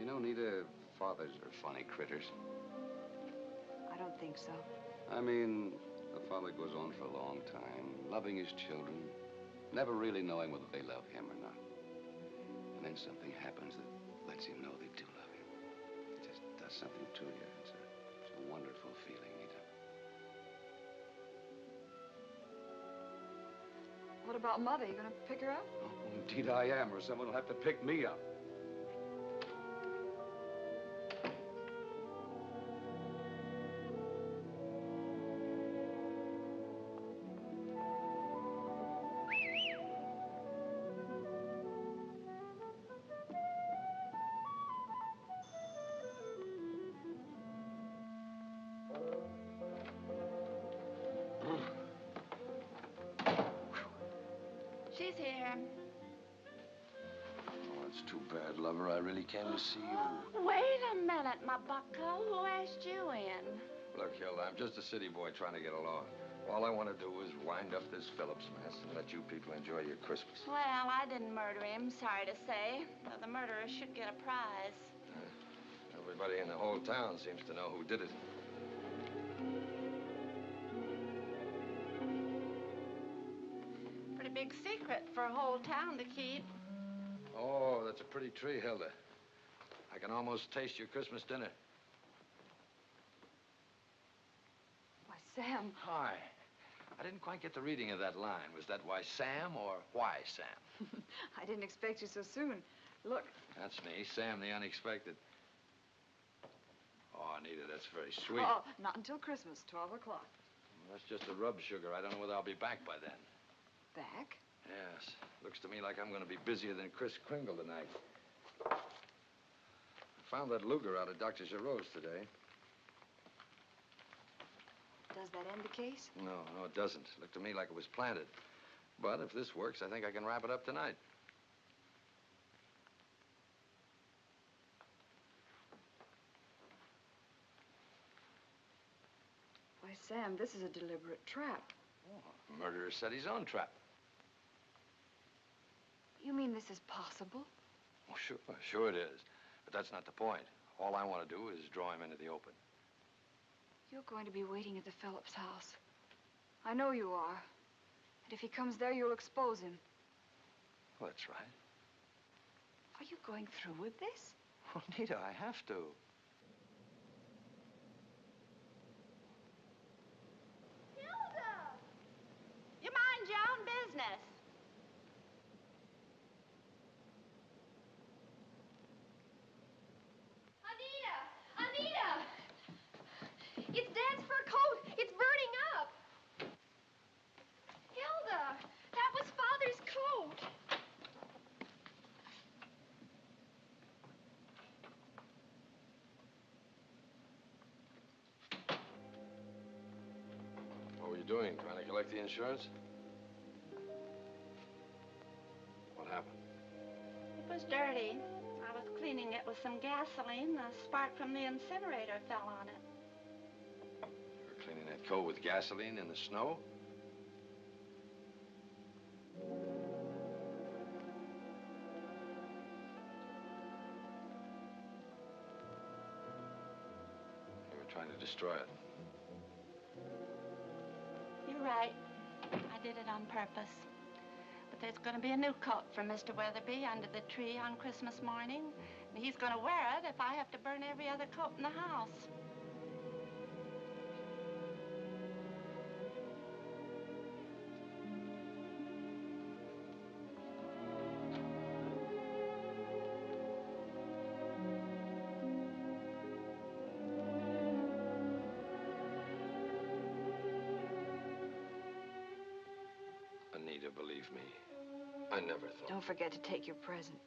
know, Nita, fathers are funny critters. I don't think so. I mean, the father goes on for a long time, loving his children, never really knowing whether they love him or not. And then something happens that lets him know they do love him. It just does something to you. It's a wonderful feeling, Nita. What about Mother? You gonna pick her up? Oh, indeed I am, or someone will have to pick me up. She's here. Oh, it's too bad, lover. I really came to see you. Wait a minute, my bucko. Who asked you in? Look, Hilda, I'm just a city boy trying to get along. All I want to do is wind up this Phillips mess and let you people enjoy your Christmas. Well, I didn't murder him, sorry to say. Though the murderer should get a prize. Everybody in the whole town seems to know who did it. Pretty big secret for a whole town to keep. Oh, that's a pretty tree, Hilda. I can almost taste your Christmas dinner. Why, Sam. Hi. I didn't quite get the reading of that line. Was that why Sam or why Sam? I didn't expect you so soon. Look. That's me, Sam the Unexpected. Oh, Anita, that's very sweet. Oh, not until Christmas, 12 o'clock. Well, that's just a rub sugar. I don't know whether I'll be back by then. Back? Yes. Looks to me like I'm going to be busier than Kris Kringle tonight. I found that Luger out of Dr. Giroux's today. Does that end the case? No, it doesn't. Looked to me like it was planted. But if this works, I think I can wrap it up tonight. Why, Sam, this is a deliberate trap. Oh, the murderer set his own trap. You mean this is possible? Oh, sure it is. But that's not the point. All I want to do is draw him into the open. You're going to be waiting at the Phillips house. I know you are. And if he comes there, you'll expose him. Well, that's right. Are you going through with this? Oh, Nita, I have to. Hilda! You mind your own business. Anita! It's Dad's fur coat. It's burning up. Hilda, that was Father's coat. What were you doing? Trying to collect the insurance? What happened? It was dirty. I was cleaning it with some gasoline. The spark from the incinerator fell on it. You were cleaning that coat with gasoline in the snow? You were trying to destroy it. You're right. I did it on purpose. But there's going to be a new coat for Mr. Weatherby under the tree on Christmas morning. And he's going to wear it if I have to burn every other coat in the house. Anita, believe me, I never thought. Don't forget to take your present.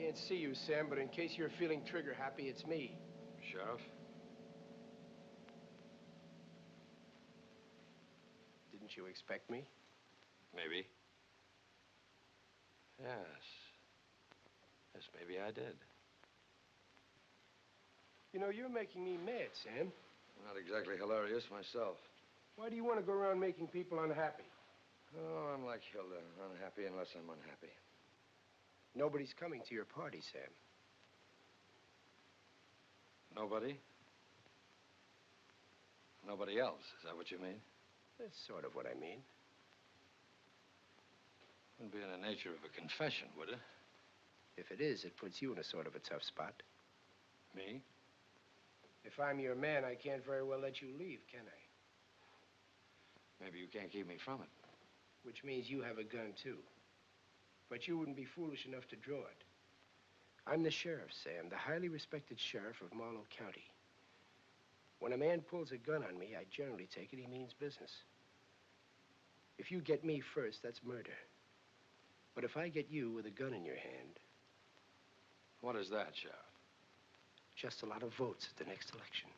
can't see you, Sam, but in case you're feeling trigger happy, it's me. Sheriff? Didn't you expect me? Maybe. Yes. Yes, maybe I did. You know, you're making me mad, Sam. I'm not exactly hilarious myself. Why do you want to go around making people unhappy? Oh, I'm like Hilda. Unhappy unless I'm unhappy. Nobody's coming to your party, Sam. Nobody? Nobody else, is that what you mean? That's sort of what I mean. Wouldn't be in the nature of a confession, would it? If it is, it puts you in a sort of a tough spot. Me? If I'm your man, I can't very well let you leave, can I? Maybe you can't keep me from it. Which means you have a gun, too. But you wouldn't be foolish enough to draw it. I'm the sheriff, Sam, the highly respected sheriff of Marlowe County. When a man pulls a gun on me, I generally take it he means business. If you get me first, that's murder. But if I get you with a gun in your hand... What is that, Sheriff? Just a lot of votes at the next election.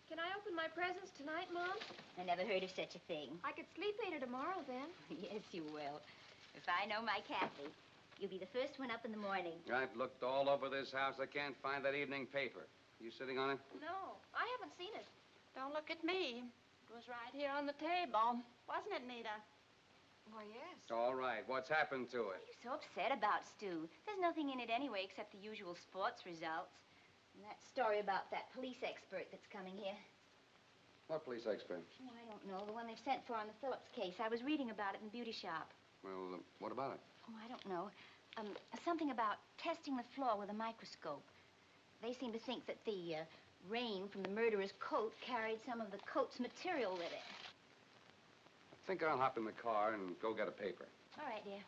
Can I open my presents tonight, Mom? I never heard of such a thing. I could sleep later tomorrow, then. Yes, you will. If I know my Kathy, you'll be the first one up in the morning. I've looked all over this house. I can't find that evening paper. You sitting on it? No, I haven't seen it. Don't look at me. It was right here on the table. Wasn't it, Nita? Why, yes. All right. What's happened to it? What are you so upset about, Stu? There's nothing in it anyway except the usual sports results. And that story about that police expert that's coming here. What police expert? Oh, I don't know. The one they've sent for on the Phillips case. I was reading about it in the beauty shop. Well, what about it? Oh, I don't know. Something about testing the floor with a microscope. They seem to think that the rain from the murderer's coat carried some of the coat's material with it. I think I'll hop in the car and go get a paper. All right, dear.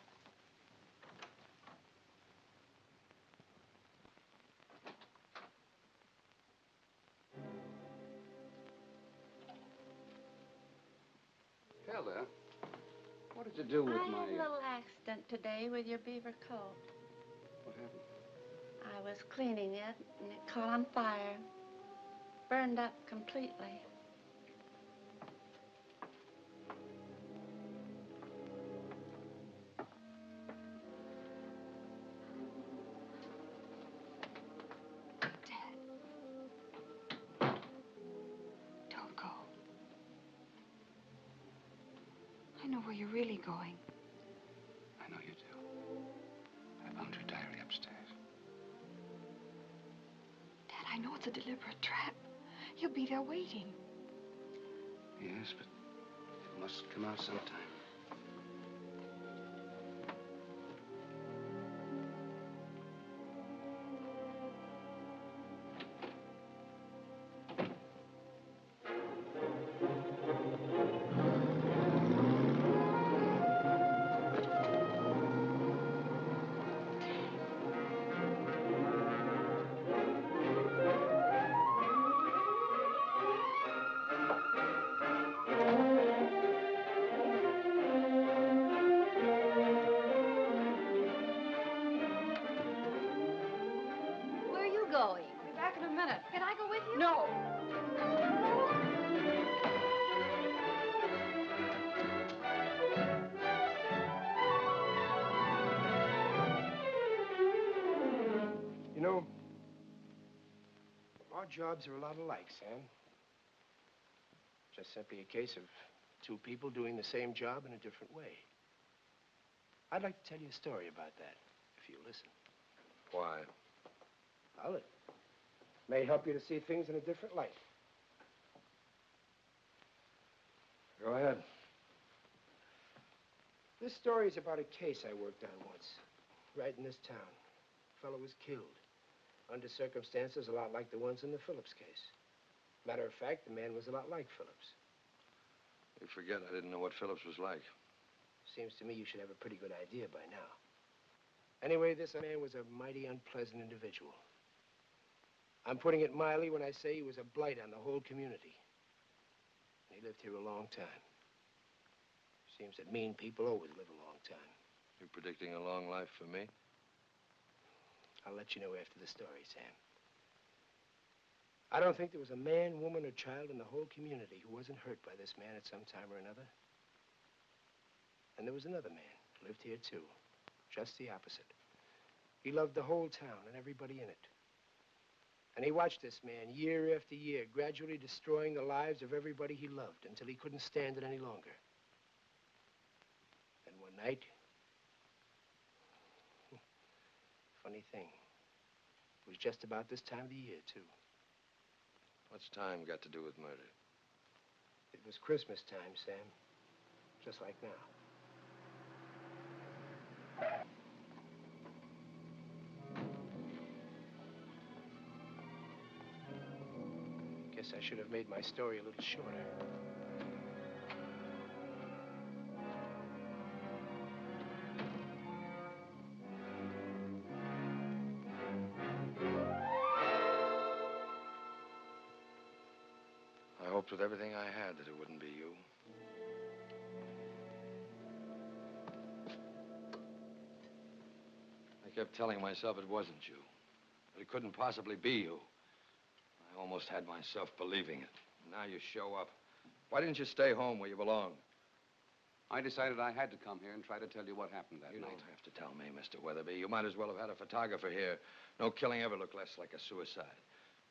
Hilda, what did you do with I my... had a little accident today with your beaver coat. What happened? I was cleaning it, and it caught on fire. Burned up completely. Don't go. I know where you're really going. I know you do. I found your diary upstairs. Dad, I know it's a deliberate trap. He'll be there waiting. Yes, but it must come out sometime. Where are you going? Be back in a minute. Can I go with you? No. You know, our jobs are a lot alike, Sam. Just simply a case of two people doing the same job in a different way. I'd like to tell you a story about that, if you'll listen. Why? Well, it may help you to see things in a different light. Go ahead. This story is about a case I worked on once, right in this town. A fellow was killed, under circumstances a lot like the ones in the Phillips case. Matter of fact, the man was a lot like Phillips. You forget I didn't know what Phillips was like. Seems to me you should have a pretty good idea by now. Anyway, this man was a mighty unpleasant individual. I'm putting it mildly when I say he was a blight on the whole community. He lived here a long time. Seems that mean people always live a long time. You predicting a long life for me? I'll let you know after the story, Sam. I don't think there was a man, woman, or child in the whole community who wasn't hurt by this man at some time or another. And there was another man who lived here, too. Just the opposite. He loved the whole town and everybody in it. And he watched this man, year after year, gradually destroying the lives of everybody he loved until he couldn't stand it any longer. Then one night, funny thing, it was just about this time of the year, too. What's time got to do with murder? It was Christmas time, Sam. Just like now. Guess I should have made my story a little shorter. I hoped with everything I had that it wouldn't be you. I kept telling myself it wasn't you. That it couldn't possibly be you. I almost had myself believing it. Now you show up. Why didn't you stay home where you belong? I decided I had to come here and try to tell you what happened that night. You don't have to tell me, Mr. Weatherby. You might as well have had a photographer here. No killing ever looked less like a suicide.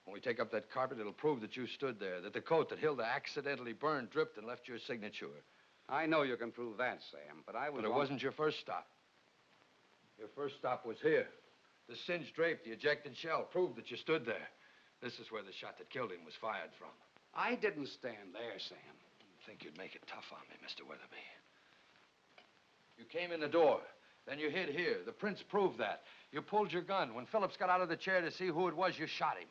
When we take up that carpet, it'll prove that you stood there, that the coat that Hilda accidentally burned dripped and left your signature. I know you can prove that, Sam, but I was... But it wasn't your first stop. Your first stop was here. The singed drape, the ejected shell, proved that you stood there. This is where the shot that killed him was fired from. I didn't stand there, Sam. You'd think you'd make it tough on me, Mr. Weatherby. You came in the door. Then you hid here. The prints proved that. You pulled your gun. When Phillips got out of the chair to see who it was, you shot him.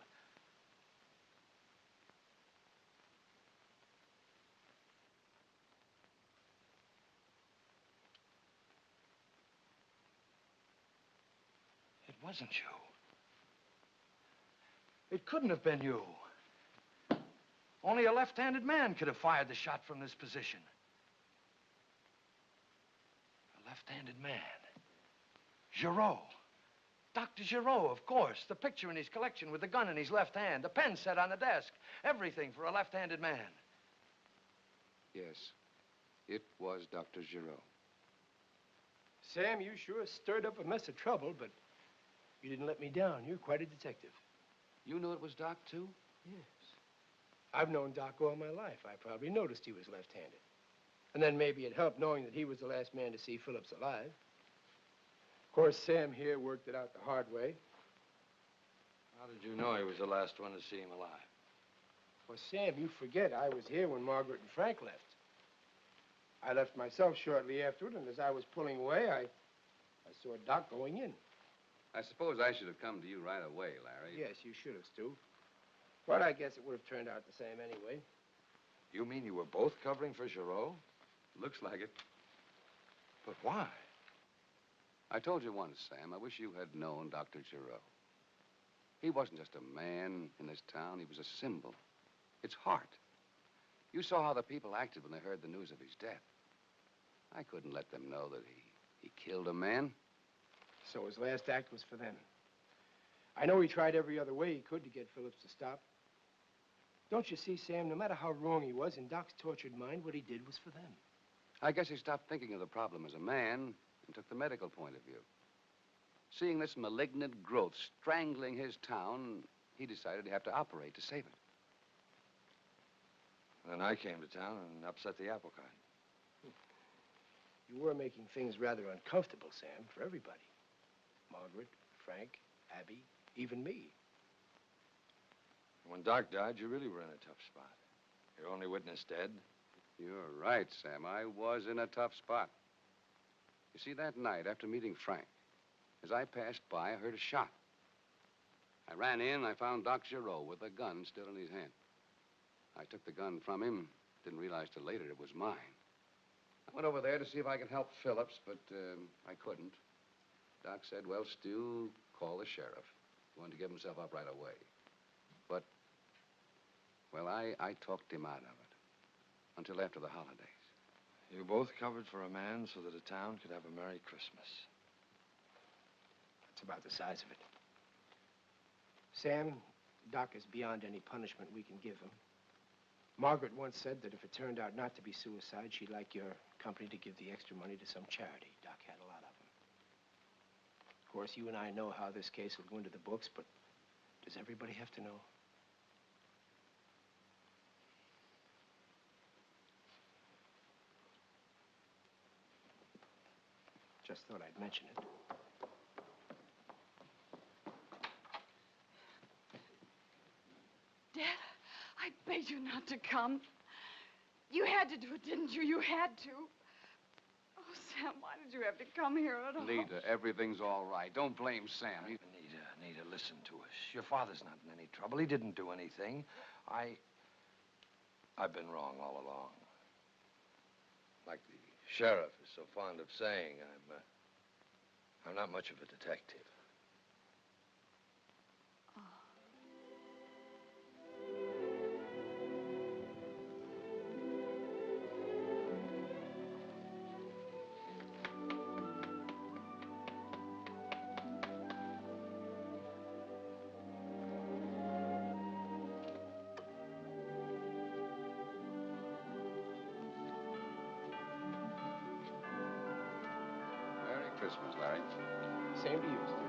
It wasn't you. It couldn't have been you. Only a left-handed man could have fired the shot from this position. A left-handed man. Giraud. Dr. Giraud, of course. The picture in his collection with the gun in his left hand, the pen set on the desk. Everything for a left-handed man. Yes, it was Dr. Giraud. Sam, you sure stirred up a mess of trouble, but you didn't let me down. You're quite a detective. You knew it was Doc, too? Yes. I've known Doc all my life. I probably noticed he was left-handed. And then maybe it helped knowing that he was the last man to see Phillips alive. Of course, Sam here worked it out the hard way. How did you know he was the last one to see him alive? Well, Sam, you forget I was here when Margaret and Frank left. I left myself shortly afterward, and as I was pulling away, I saw Doc going in. I suppose I should have come to you right away, Larry. Yes, you should have, Stu. But I guess it would have turned out the same anyway. You mean you were both covering for Giraud? Looks like it. But why? I told you once, Sam, I wish you had known Dr. Giraud. He wasn't just a man in this town. He was a symbol. Its heart. You saw how the people acted when they heard the news of his death. I couldn't let them know that he killed a man. So his last act was for them. I know he tried every other way he could to get Phillips to stop. Don't you see, Sam, no matter how wrong he was, in Doc's tortured mind, what he did was for them. I guess he stopped thinking of the problem as a man and took the medical point of view. Seeing this malignant growth strangling his town, he decided to have to operate to save it. Then I came to town and upset the apple cart. You were making things rather uncomfortable, Sam, for everybody. Margaret, Frank, Abby, even me. When Doc died, you really were in a tough spot. Your only witness dead. You're right, Sam. I was in a tough spot. You see, that night, after meeting Frank, as I passed by, I heard a shot. I ran in, I found Doc Giraud with a gun still in his hand. I took the gun from him, didn't realize till later it was mine. I went over there to see if I could help Phillips, but I couldn't. Doc said, well, Stu, call the sheriff. He wanted to give himself up right away. But, well, I talked him out of it until after the holidays. You both covered for a man so that a town could have a Merry Christmas. That's about the size of it. Sam, Doc is beyond any punishment we can give him. Margaret once said that if it turned out not to be suicide, she'd like your company to give the extra money to some charity. Doc had a lot of them. Of course, you and I know how this case will go into the books, but does everybody have to know? Just thought I'd mention it. Dad, I begged you not to come. You had to do it, didn't you? You had to. Oh, Sam, why did you have to come here at all? Anita, everything's all right. Don't blame Sam. Anita, listen to us. Your father's not in any trouble. He didn't do anything. I've been wrong all along. Like the sheriff is so fond of saying, I'm not much of a detective. Merry Christmas, Larry. Same to you, Steve.